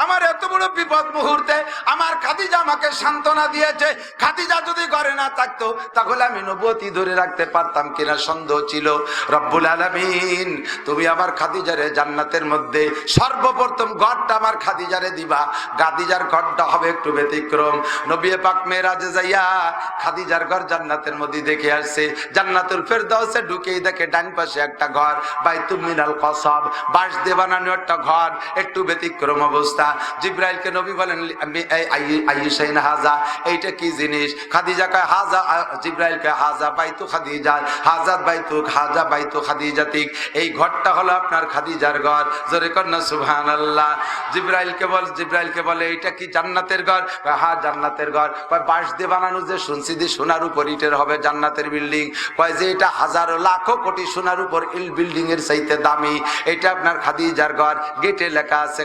আমার এত বড় বিপদ মুহূর্তে আমার খাদিজা আমাকে সান্ত্বনা দিয়েছে, খাদিজা যদি ঘরে না থাকতো তাহলে আমি নবুয়তি ধরে রাখতে পারতাম কিনা সন্দেহ ছিল। রব্বুল আলামিন, তুমি আমার খাদিজারে জান্নাতের মধ্যে সর্বপ্রথম ঘরটা আমার খাদিজারে দিবা। খাদিজার ঘরটা হবে একটু ব্যতিক্রম। নবী পাক মেরাজে যাইয়া খাদিজার ঘর জান্নাতের মধ্যে দেখে আসছে। জান্নাতুল ফেরদাউসে ঢুকেই দেখে ডান পাশে একটা ঘর, বাইতুল মিনাল কসব, বাঁশ দিয়ে বানানো একটা ঘর, একটু ব্যতিক্রম অবস্থা। জিবরাইলকে নবী বলেন, আইয়ুশাইন হাজা, এইটা কি জিনিস? খাদিজা কয় হাজা, জিবরাইল কয় হাজা বাইতু খাদিজা, হাজা বাইতু খাদিজাতিক, এই ঘরটা হলো আপনার খাদিজার ঘর। জোরে কন্যা সুবহানাল্লাহ। জিবরাইলকে বলে এইটা কি জান্নাতের ঘর? হ্যাঁ জান্নাতের ঘর। কয় বাঁশ দিয়ে বানানো, যে শুনছি যে সোনার উপর ইটের হবে জান্নাতের বিল্ডিং। কয় যে এটা হাজারো লাখো কোটি সোনার উপর বিল্ডিং এর চাইতে দামি, এটা আপনার খাদিজার ঘর। গেটে লেখা আছে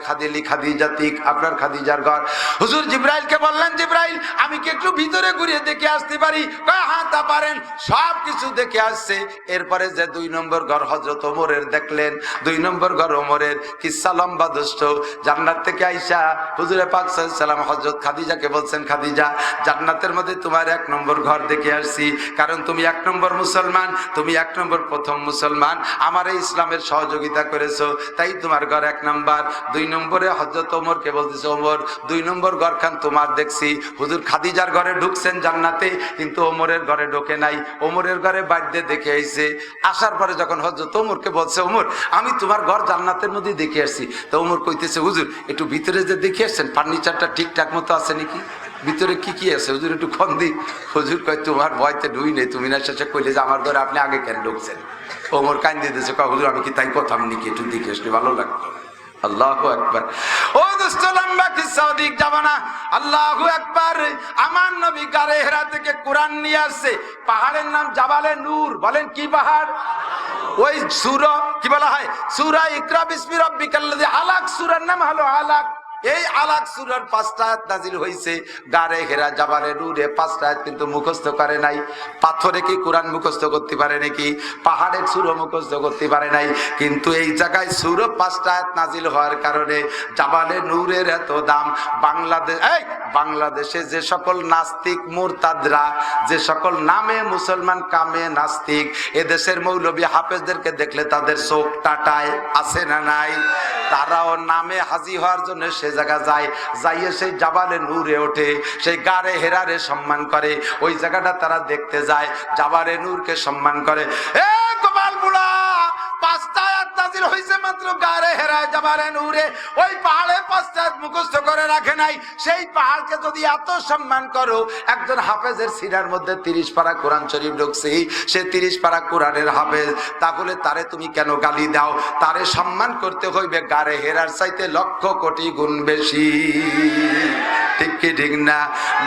খাদিজাতিক, আপনার খাদিজার ঘর। হুজুর জিবরাইলকে বললেন, জিবরাইল আমি কি একটু ভিতরে ঘুরিয়ে দেখে আসতে পারি? কয় হ্যাঁ তা পারেন। সব কিছু দেখে আসছে। এরপরে যে 2 নম্বর ঘর হযরত ওমরের দেখলেন, 2 নম্বর ঘর ওমরের। কিসা লম্বা দোস্ত, জান্নাত থেকে আইসা হুজুরে পাক সাল্লাল্লাহু আলাইহি ওয়াসাল্লাম হযরত খাদিজাকে বলছেন, খাদিজা জান্নাতের মধ্যে তোমার 1 নম্বর ঘর দেখে আসছি, কারণ তুমি 1 নম্বর মুসলমান, তুমি 1 নম্বর প্রথম মুসলমান, আমার এই ইসলামের সহযোগিতা করেছো, তাই তোমার ঘর 1 নম্বর। 2 নম্বরে হযরত ওমরকে বলতেছে, ওমর 2 নম্বর ঘর খান তোমার দেখছি। হুজুর খাদিজার ঘরে ঢুকছেন জান্নাতে, কিন্তু ওমরের ঘরে ঢোকে নাই। ওমরের ঘরে বাড়িতে দেখে আইছে। আসার পরে যখন হযরত ওমরকে বলছে, ওমর আমি তোমার ঘর জান্নাতের মধ্যে দেখে আসছি, তো ওমর কইতেছে, হুজুর একটু ভিতরে যে দেখে আসছেন ফার্নিচারটা ঠিকঠাক মতো আছে নাকি, ভিতরে কি কি আছে হুজুর একটু খন দি। হুজুর কয় তোমার ভয়তে ঢুই নেই, তুমি না শেষে কইলে যে আমার ঘরে আপনি আগে কেন ঢুকছেন। ওমর কান্দে দিতেছে, কয় হুজুর আমি কি তাই কথা নাকি, একটু দেখে আসলে ভালো লাগতো। আল্লাহু আকবার। ও দোস্ত লম্বা কিসা ওদিক যাব না। আল্লাহু আকবার। আমার নবী গারে হেরা থেকে কোরআন নিয়ে আসছে। পাহাড়ের নাম জাবালে নূর। বলেন কি পাহাড়? ওই সূরা কি বলা হয়, সূরা ইকরা বিসমি রাব্বিকাল্লাযী আলাক, সূরার নাম হলো আলাক। এই আলাক সূরার 5টা আয়াত নাজিল হইছে গারে হেরা জাবালে নূরে। 5টা আয়াত কিন্তু মুখস্থ করে নাই। পাথরে কি কোরআন মুখস্থ করতে পারে নাকি? পাহাড়ের সূরা মুখস্থ করতে পারে নাই। কিন্তু এই জায়গায় সূরা 5টা আয়াত নাজিল হওয়ার কারণে জাবালে নূরের এত দাম। বাংলাদেশে যে সকল নাস্তিক মুরতাদরা, যে সকল নামে মুসলমান কামে নাস্তিক, এদেশের মৌলবী হাফেজদেরকে দেখলে তাদের চোখ টাটায়, আছে না নাই? তারাও নামে হাজি হওয়ার জন্য সে জায়গা যায়, যাইয়ে সেই জাবালে নূরে ওঠে, সেই গারে হেরারে সম্মান করে। ওই জায়গাটা তারা দেখতে যায়, জাবালে নূরকে সম্মান করে। এ গোপাল বুড়া, 5টা আয়াত নাযিল হইছে মাত্র গারে হেরায় জাবালে নূরে। ওই পাহাড়ে 5টা আয়াত মুখস্থ করে রাখে নাই। সেই পাহাড়কে যদি এত সম্মান করো, একজন হাফেজের সিরার মধ্যে 30 পারা কোরআন শরীফ ঢুকছে, সে 30 পারা কোরআনের হাফেজ, তাহলে তারে তুমি কেন গালি দাও? তারে সম্মান করতে হইবে গারে হেরার চাইতে লক্ষ কোটি গুণ বেশি। ঠিক কি ঠিক না?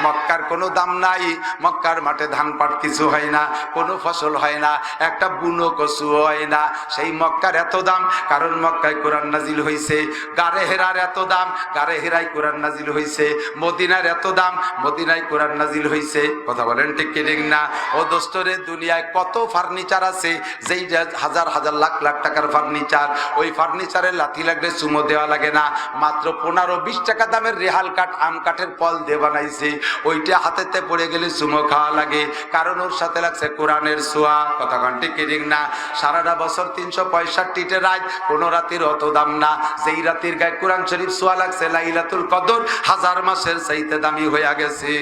মক্কার কোনো দাম নাই। মক্কার মাঠে ধান পাট কিছু হয় না, কোনো ফসল হয় না, একটা বুনো কচু হয় না। সেই মক্কার এত দাম, কারণ মক্কায় কোরআন নাজিল হইছে। গারে হেরার এত দাম, গারে হেরায় কোরআন নাজিল হইছে। মদিনার এত দাম, মদিনায় কোরআন নাজিল হইছে। কথা বলেন ঠিক কি ঠিক না? ও দোস্তরে, দুনিয়ায় কত ফার্নিচার আছে, যেই হাজার হাজার লাখ লাখ টাকার ফার্নিচার, ওই ফার্নিচারের লাথি লাগলে চুমো দেওয়া লাগে না। মাত্র 15-20 টাকা দামের রেহাল কাঠ, আম কাঠের পল দিয়ে বানাইছে, ওইটা হাতেতে পড়ে গেলে চুমো খাওয়া লাগে, কারণ ওর সাথে লাগছে কোরআনের ছোঁয়া। কথা কন ঠিক কি ঠিক না? সারাটা বছর 365 রাত, কোনো রাতের অত দাম না। যেই রাতের গায়ে কোরআন শরীফ ছোঁয়া লাগছে, লাইলাতুল কদর 1000 মাসের চাইতে দামি হয়ে গেছে।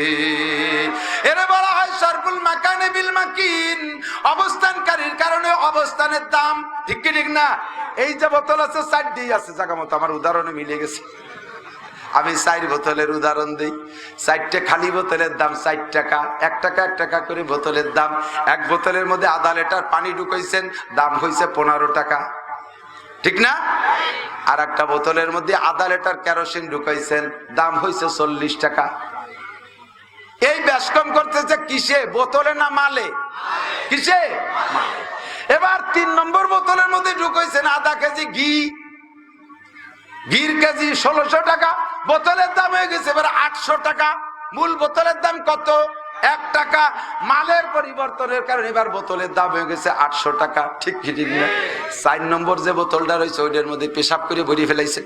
এরে বলা হয় শরফুল মাকানে বিল মাকিন, অবস্থানকারীর কারণে অবস্থানের দাম। ঠিক কি ঠিক না? এই যে বোতল আছে 4টি আছে জায়গা মতো, আমার উদাহরণে মিলে গেছে। আমি 4 বোতলের উদাহরণ দিই। 4টে খালি বোতলের দাম 4 টাকা, 1 টাকা 1 টাকা করে বোতলের দাম। এক বোতলের মধ্যে আধা লিটার পানি ঢুকাইছেন, দাম হইছে 15 টাকা। ঠিক না? আর একটা বোতলের মধ্যে আধা লিটার কেরোসিন ঢুকাইছেন, দাম হইছে 40 টাকা। এই বেশ কম করতেছে কিসে? বোতলে না মালে? কিসে? মালে। এবার 3 নম্বর বোতলের মধ্যে ঢুকাইছেন আধা কেজি ঘি, ঘির কেজি 1600 টাকা, বোতলের দাম হয়ে গেছে এবার 800 টাকা। মূল বোতলের দাম কত? 1 টাকা। মালের পরিবর্তনের কারণে এবার বোতলের দাম হয়ে গেছে 800 টাকা। ঠিক কি ঠিক না? 4 নম্বর যে বোতলটা রয়েছে ওইটার মধ্যে পেশাব করে ভরে ফেলাইছে।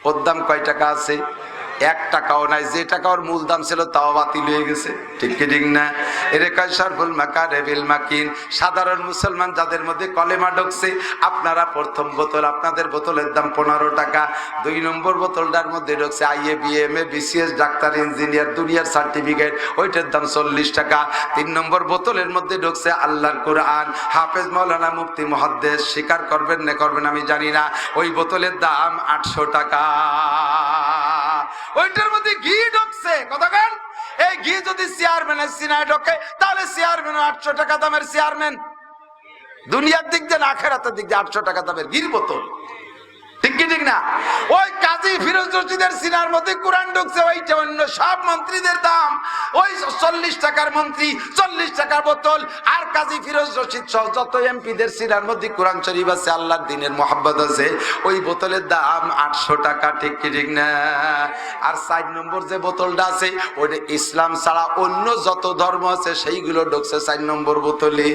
ওর দাম কয় টাকা আছে? 1 টাকাও নাই। যে টাকা ওর মূল দাম ছিল তাও বাতিল হয়ে গেছে। ঠিক কি ঠিক না? এর কয় শরফুল মাকানে বিল মাকিন। সাধারণ মুসলমান যাদের মধ্যে কলেমা ঢুকছে, আপনারা প্রথম বোতল, আপনাদের বোতলের দাম 15 টাকা। 2 নম্বর বোতলটার মধ্যে ঢুকছে IA BMA BCS doctor engineer দুনিয়ার সার্টিফিকেট, ওইটার দাম 40 টাকা। 3 নম্বর বোতলের মধ্যে ঢুকছে আল্লাহর কোরআন, হাফেজ মাওলানা মুফতি মুহাদ্দিস, স্বীকার করবেন না করবেন আমি জানি না, ওই বোতলের দাম 800 টাকা। ওইটার মধ্যে ঘি ঢুকছে কতক্ষণ? এই ঘি যদি চেয়ারম্যানের সিনায় ঢোকে তাহলে চেয়ারম্যান 800 টাকা দামের চেয়ারম্যান। দুনিয়ার দিক দিয়ে না আখেরাতের দিক দিয়ে 800 টাকা দামের ঘির বোতল। ঠিক কি ঠিক না? ওই কাজী ফিরোজ রশিদের সিনার মধ্যে কোরআন ঢুকছে, ওইটা অন্য সব মন্ত্রীদের দাম। ওই 40 টাকার মন্ত্রী 40 টাকার বোতল। আর কাজী ফিরোজ রশিদ সহ যত এমপিদের সিনার মধ্যে কোরআন শরীফ আছে, আল্লাহর দ্বীনের মোহাব্বত আছে, ওই বোতলের দাম 800 টাকা। ঠিক কি ঠিক না? আর 4 নম্বর যে বোতলটা আছে ওইটা ইসলাম ছাড়া অন্য যত ধর্ম আছে সেইগুলো ঢুকছে 4 নম্বর বোতলে।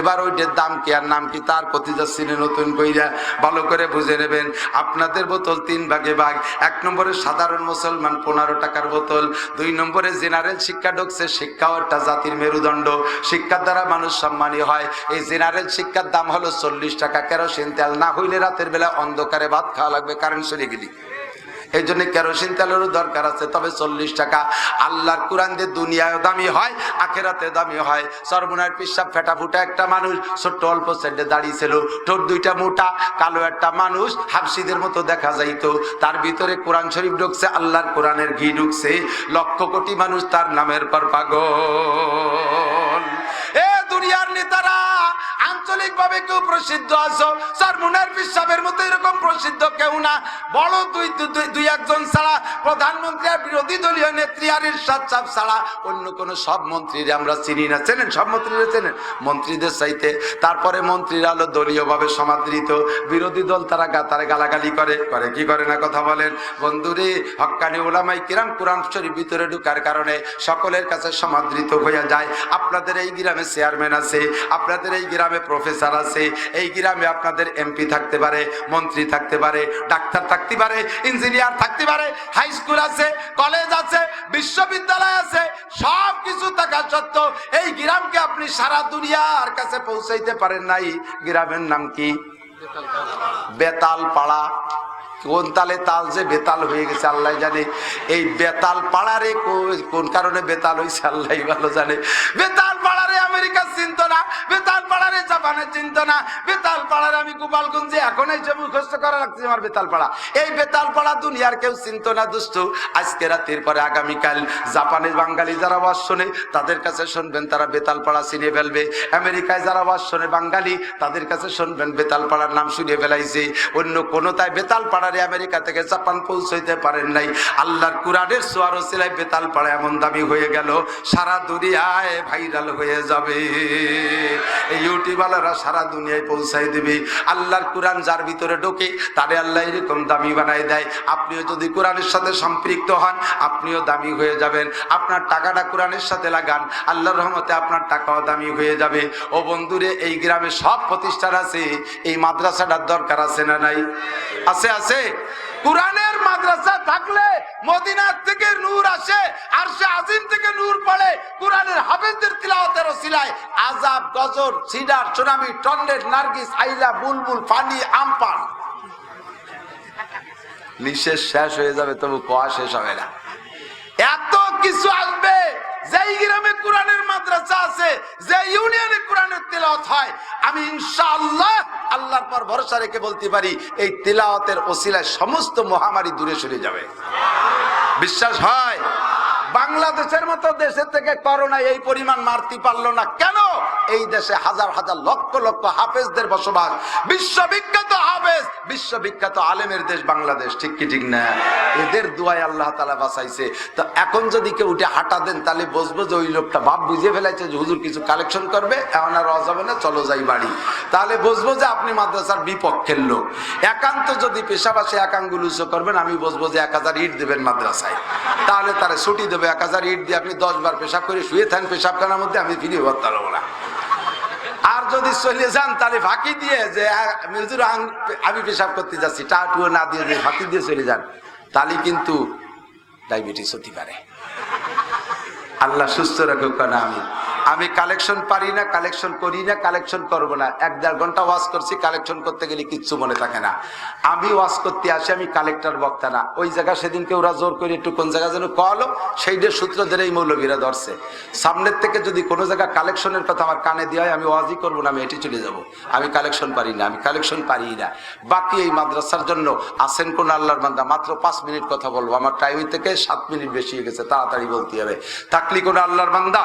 এবার ওইটার দাম কি আর নাম কি তার প্রতি যাচ্ছি নতুন কইরা ভালো করে বুঝে নেবেন। আপনাদের বোতল 3 ভাগে ভাগ। 1 নম্বরে সাধারণ মুসলমান 15 টাকার বোতল। 2 নম্বরে জেনারেল শিক্ষা ঢুকছে, শিক্ষাও একটা জাতির মেরুদণ্ড, শিক্ষার দ্বারা মানুষ সম্মানী হয়। এই জেনারেল শিক্ষার দাম হলো 40 টাকা। কেরোসিন তেল না হইলে রাতের বেলা অন্ধকারে ভাত খাওয়া লাগবে, কারেন্ট চলে গেলি। এই জন্য কেরোসিন তেলেরও দরকার আছে, তবে 40 টাকা। আল্লাহর কোরআন দিয়ে দুনিয়ায় দামি হয়, আখেরাতে দামি হয়। সরমুনার পিসাব ফেটা ফুটা একটা মানুষ, ছোট্ট অল্প সাইডে দাঁড়িয়ে ছিল, ঠোঁট 2টা মোটা, কালো একটা মানুষ, হাফসিদের মতো দেখা যাইতো। তার ভিতরে কোরআন শরীফ ঢুকছে, আল্লাহর কোরআনের ঘি ঢুকছে। লক্ষ কোটি মানুষ তার নামের পর পাগল। এ দুনিয়ার নেতারা আঞ্চলিক ভাবে কেউ প্রসিদ্ধ আছো, সরমুনার পিসাবের মতো এরকম প্রসিদ্ধ কেউ না। বড় দুই একজন ছাড়া, প্রধানমন্ত্রী আর বিরোধী দলীয় নেত্রী আর ইরশাদ সাহেব ছাড়া অন্য কোন সব মন্ত্রীরা আমরা চিনি না। চেনেন? সব মন্ত্রীরা চেনেন? মন্ত্রীদের চাইতে তারপরে মন্ত্রীরা হলো দলীয় ভাবে সমাদৃত, বিরোধী দল তারা গালাগালি করে কি করে না? কথা বলেন বন্ধুরে। হক্কানি উলামায়ে কিরাম কোরআন শরীফ ভিতরে ঢোকার কারণে সকলের কাছে সমাদৃত হয়ে যায়। আপনাদের এই গ্রামে চেয়ারম্যান আছে, আপনাদের এই গ্রামে প্রফেসর আছে, এই গ্রামে আপনাদের এমপি থাকতে পারে, মন্ত্রী থাকতে পারে, ডাক্তার থাকতে পারে, ইঞ্জিনিয়ার থাকতে পারে, হাই স্কুল আছে, কলেজ আছে, বিশ্ববিদ্যালয় আছে। সব কিছু থাকা সত্ত্বেও এই গ্রামকে আপনি সারা দুনিয়ার কাছে পৌঁছাইতে পারেন নাই। গ্রামের নাম কি? বেতাল পাড়া। কোন তালে তাল যে বেতাল হয়ে গেছে আল্লাহ জানে। এই বেতাল পাড়ারে কোন কারণে বেতাল হয়েছে আল্লাহ ভালো জানে। বেতাল পাড়ারে আমেরিকা চিনত না, বেতাল পাড়ারে জাপানের চিনত না, বেতাল পাড়ারে আমি গোপালগঞ্জে এখন এসে মুখস্থ করা লাগছে আমার বেতাল পাড়া। এই বেতাল পাড়া দুনিয়ার কেউ চিনত না দোস্ত। আজকে রাতের পরে আগামীকাল জাপানের বাঙালি যারা ওয়াজ শোনে তাদের কাছে শুনবেন, তারা বেতাল পাড়া চিনে ফেলবে। আমেরিকায় যারা ওয়াজ শোনে বাঙালি তাদের কাছে শুনবেন বেতাল পাড়ার নাম শুনে ফেলাইছে। অন্য কোনো তাই বেতাল পাড়া আমেরিকা থেকে জাপান পৌঁছাইতে পারেন নাই। আল্লাহর কোরআনের ছোঁয়ার ওসিলায় বেতাল পাড়া এমন দামি হয়ে গেল, সারা দুনিয়ায় ভাইরাল হয়ে যাবে। এই ইউটিউবালারা সারা দুনিয়ায় পৌঁছাই দিবে। আল্লাহর কোরআন যার ভিতরে ঢোকে তারে আল্লাহ এরকম দামি বানাই দেয়। আপনিও যদি কোরআনের সাথে সম্পৃক্ত হন আপনিও দামি হয়ে যাবেন। আপনার টাকাটা কোরআনের সাথে লাগান, আল্লাহর রহমতে আপনার টাকাও দামি হয়ে যাবে। ও বন্ধুরে, এই গ্রামে সব প্রতিষ্ঠান আছে, এই মাদ্রাসাটার দরকার আছে না নাই? আছে, আছে। কোরআনের মাদ্রাসা থাকলে মদিনার থেকে নূর আসে, আরশে আজিম থেকে নূর পড়ে। কোরআনের হাফেজদের তিলাওয়াতের ওসিলায় আযাব, গজর, সিডার, সুনামি, টন্ডের, নার্গিস, আইলা, বুলবুল, ফানি, আমপান নিঃশেষ শেষ হয়ে যাবে, তবু কোয়া শেষ হবে না। এত কিছু আসবে। যেই গ্রামে কোরআনের মাদ্রাসা আছে, যে ইউনিয়নে কোরআনের তেলাওয়াত হয়, আমি ইনশাআল্লাহ আল্লাহর পর ভরসা রেখে বলতে পারি এই তেলাওয়াতের ওসিলায় সমস্ত মহামারী দূরে সরে যাবে। বিশ্বাস হয়? বাংলাদেশের মতো দেশের থেকে করোনা এই পরিমাণ মারতে পারলো না কেন? এই দেশে হাজার হাজার লক্ষ লক্ষ হাফেজদের বসবাস, বিশ্ববিখ্যাত হাফেজ, বিশ্ববিখ্যাত আলেমের দেশ বাংলাদেশ, ঠিক কি ঠিক না? এদের দুয়ায় আল্লাহ তাআলা বাঁচাইছে। তো এখন যদি কেউ উঠে হাঁটা দেন, তাহলে বুঝবো যে ওই লোকটা ভাব বুঝে ফেলাইছে যে হুজুর কিছু কালেকশন করবে, এখন আর রওয়া যাবে না, চলো যাই বাড়ি। তাহলে বুঝবো যে আপনি মাদ্রাসার বিপক্ষের লোক। একান্ত যদি পেশাবাসে এক আঙ্গুল উঁচু করবেন, আমি বুঝবো যে 1000 ইট দেবেন মাদ্রাসায়, তাহলে তারা ছুটি দেবে। 1000 ইট দিয়ে আপনি 10 বার পেশাব করে শুয়ে থাকেন পেশাবখানার মধ্যে, আমি ফিরে ভর্তা হবো না। আর যদি চলে যান, তাহলে ফাঁকি দিয়ে যে আমি পেশাব করতে যাচ্ছি, টাটুও না দিয়ে যে ফাঁকি দিয়ে চলে যান, তাহলে কিন্তু ডায়াবেটিস হতে পারে। আল্লাহ সুস্থ রাখুক না। আমি কালেকশন পারি না, কালেকশন করি না, কালেকশন করবো না। 1-1.5 ঘন্টা ওয়াজ করছি, কালেকশন করতে গেলে কিচ্ছু মনে থাকে না। আমি ওয়াজ করতে আসি, আমি কালেক্টর বক্তা না। ওই জায়গা সেদিনকে ওরা জোর করে একটু কোন জায়গা যেন কলো, সেইটার সূত্র ধরে এই মৌলবীরা ধরছে। সামনের থেকে যদি কোনো জায়গা কালেকশনের কথা আমার কানে দিয়ে হয়, আমি ওয়াজই করবো না, আমি এটি চলে যাব। আমি কালেকশন পারি না, আমি কালেকশন পারি না। বাকি এই মাদ্রাসার জন্য আসেন কোন আল্লাহর বান্দা, মাত্র 5 মিনিট কথা বলবো। আমার টাইম থেকে 7 মিনিট বেশি হয়ে গেছে, তাড়াতাড়ি বলতে হবে। থাকলি কোন আল্লাহর বান্দা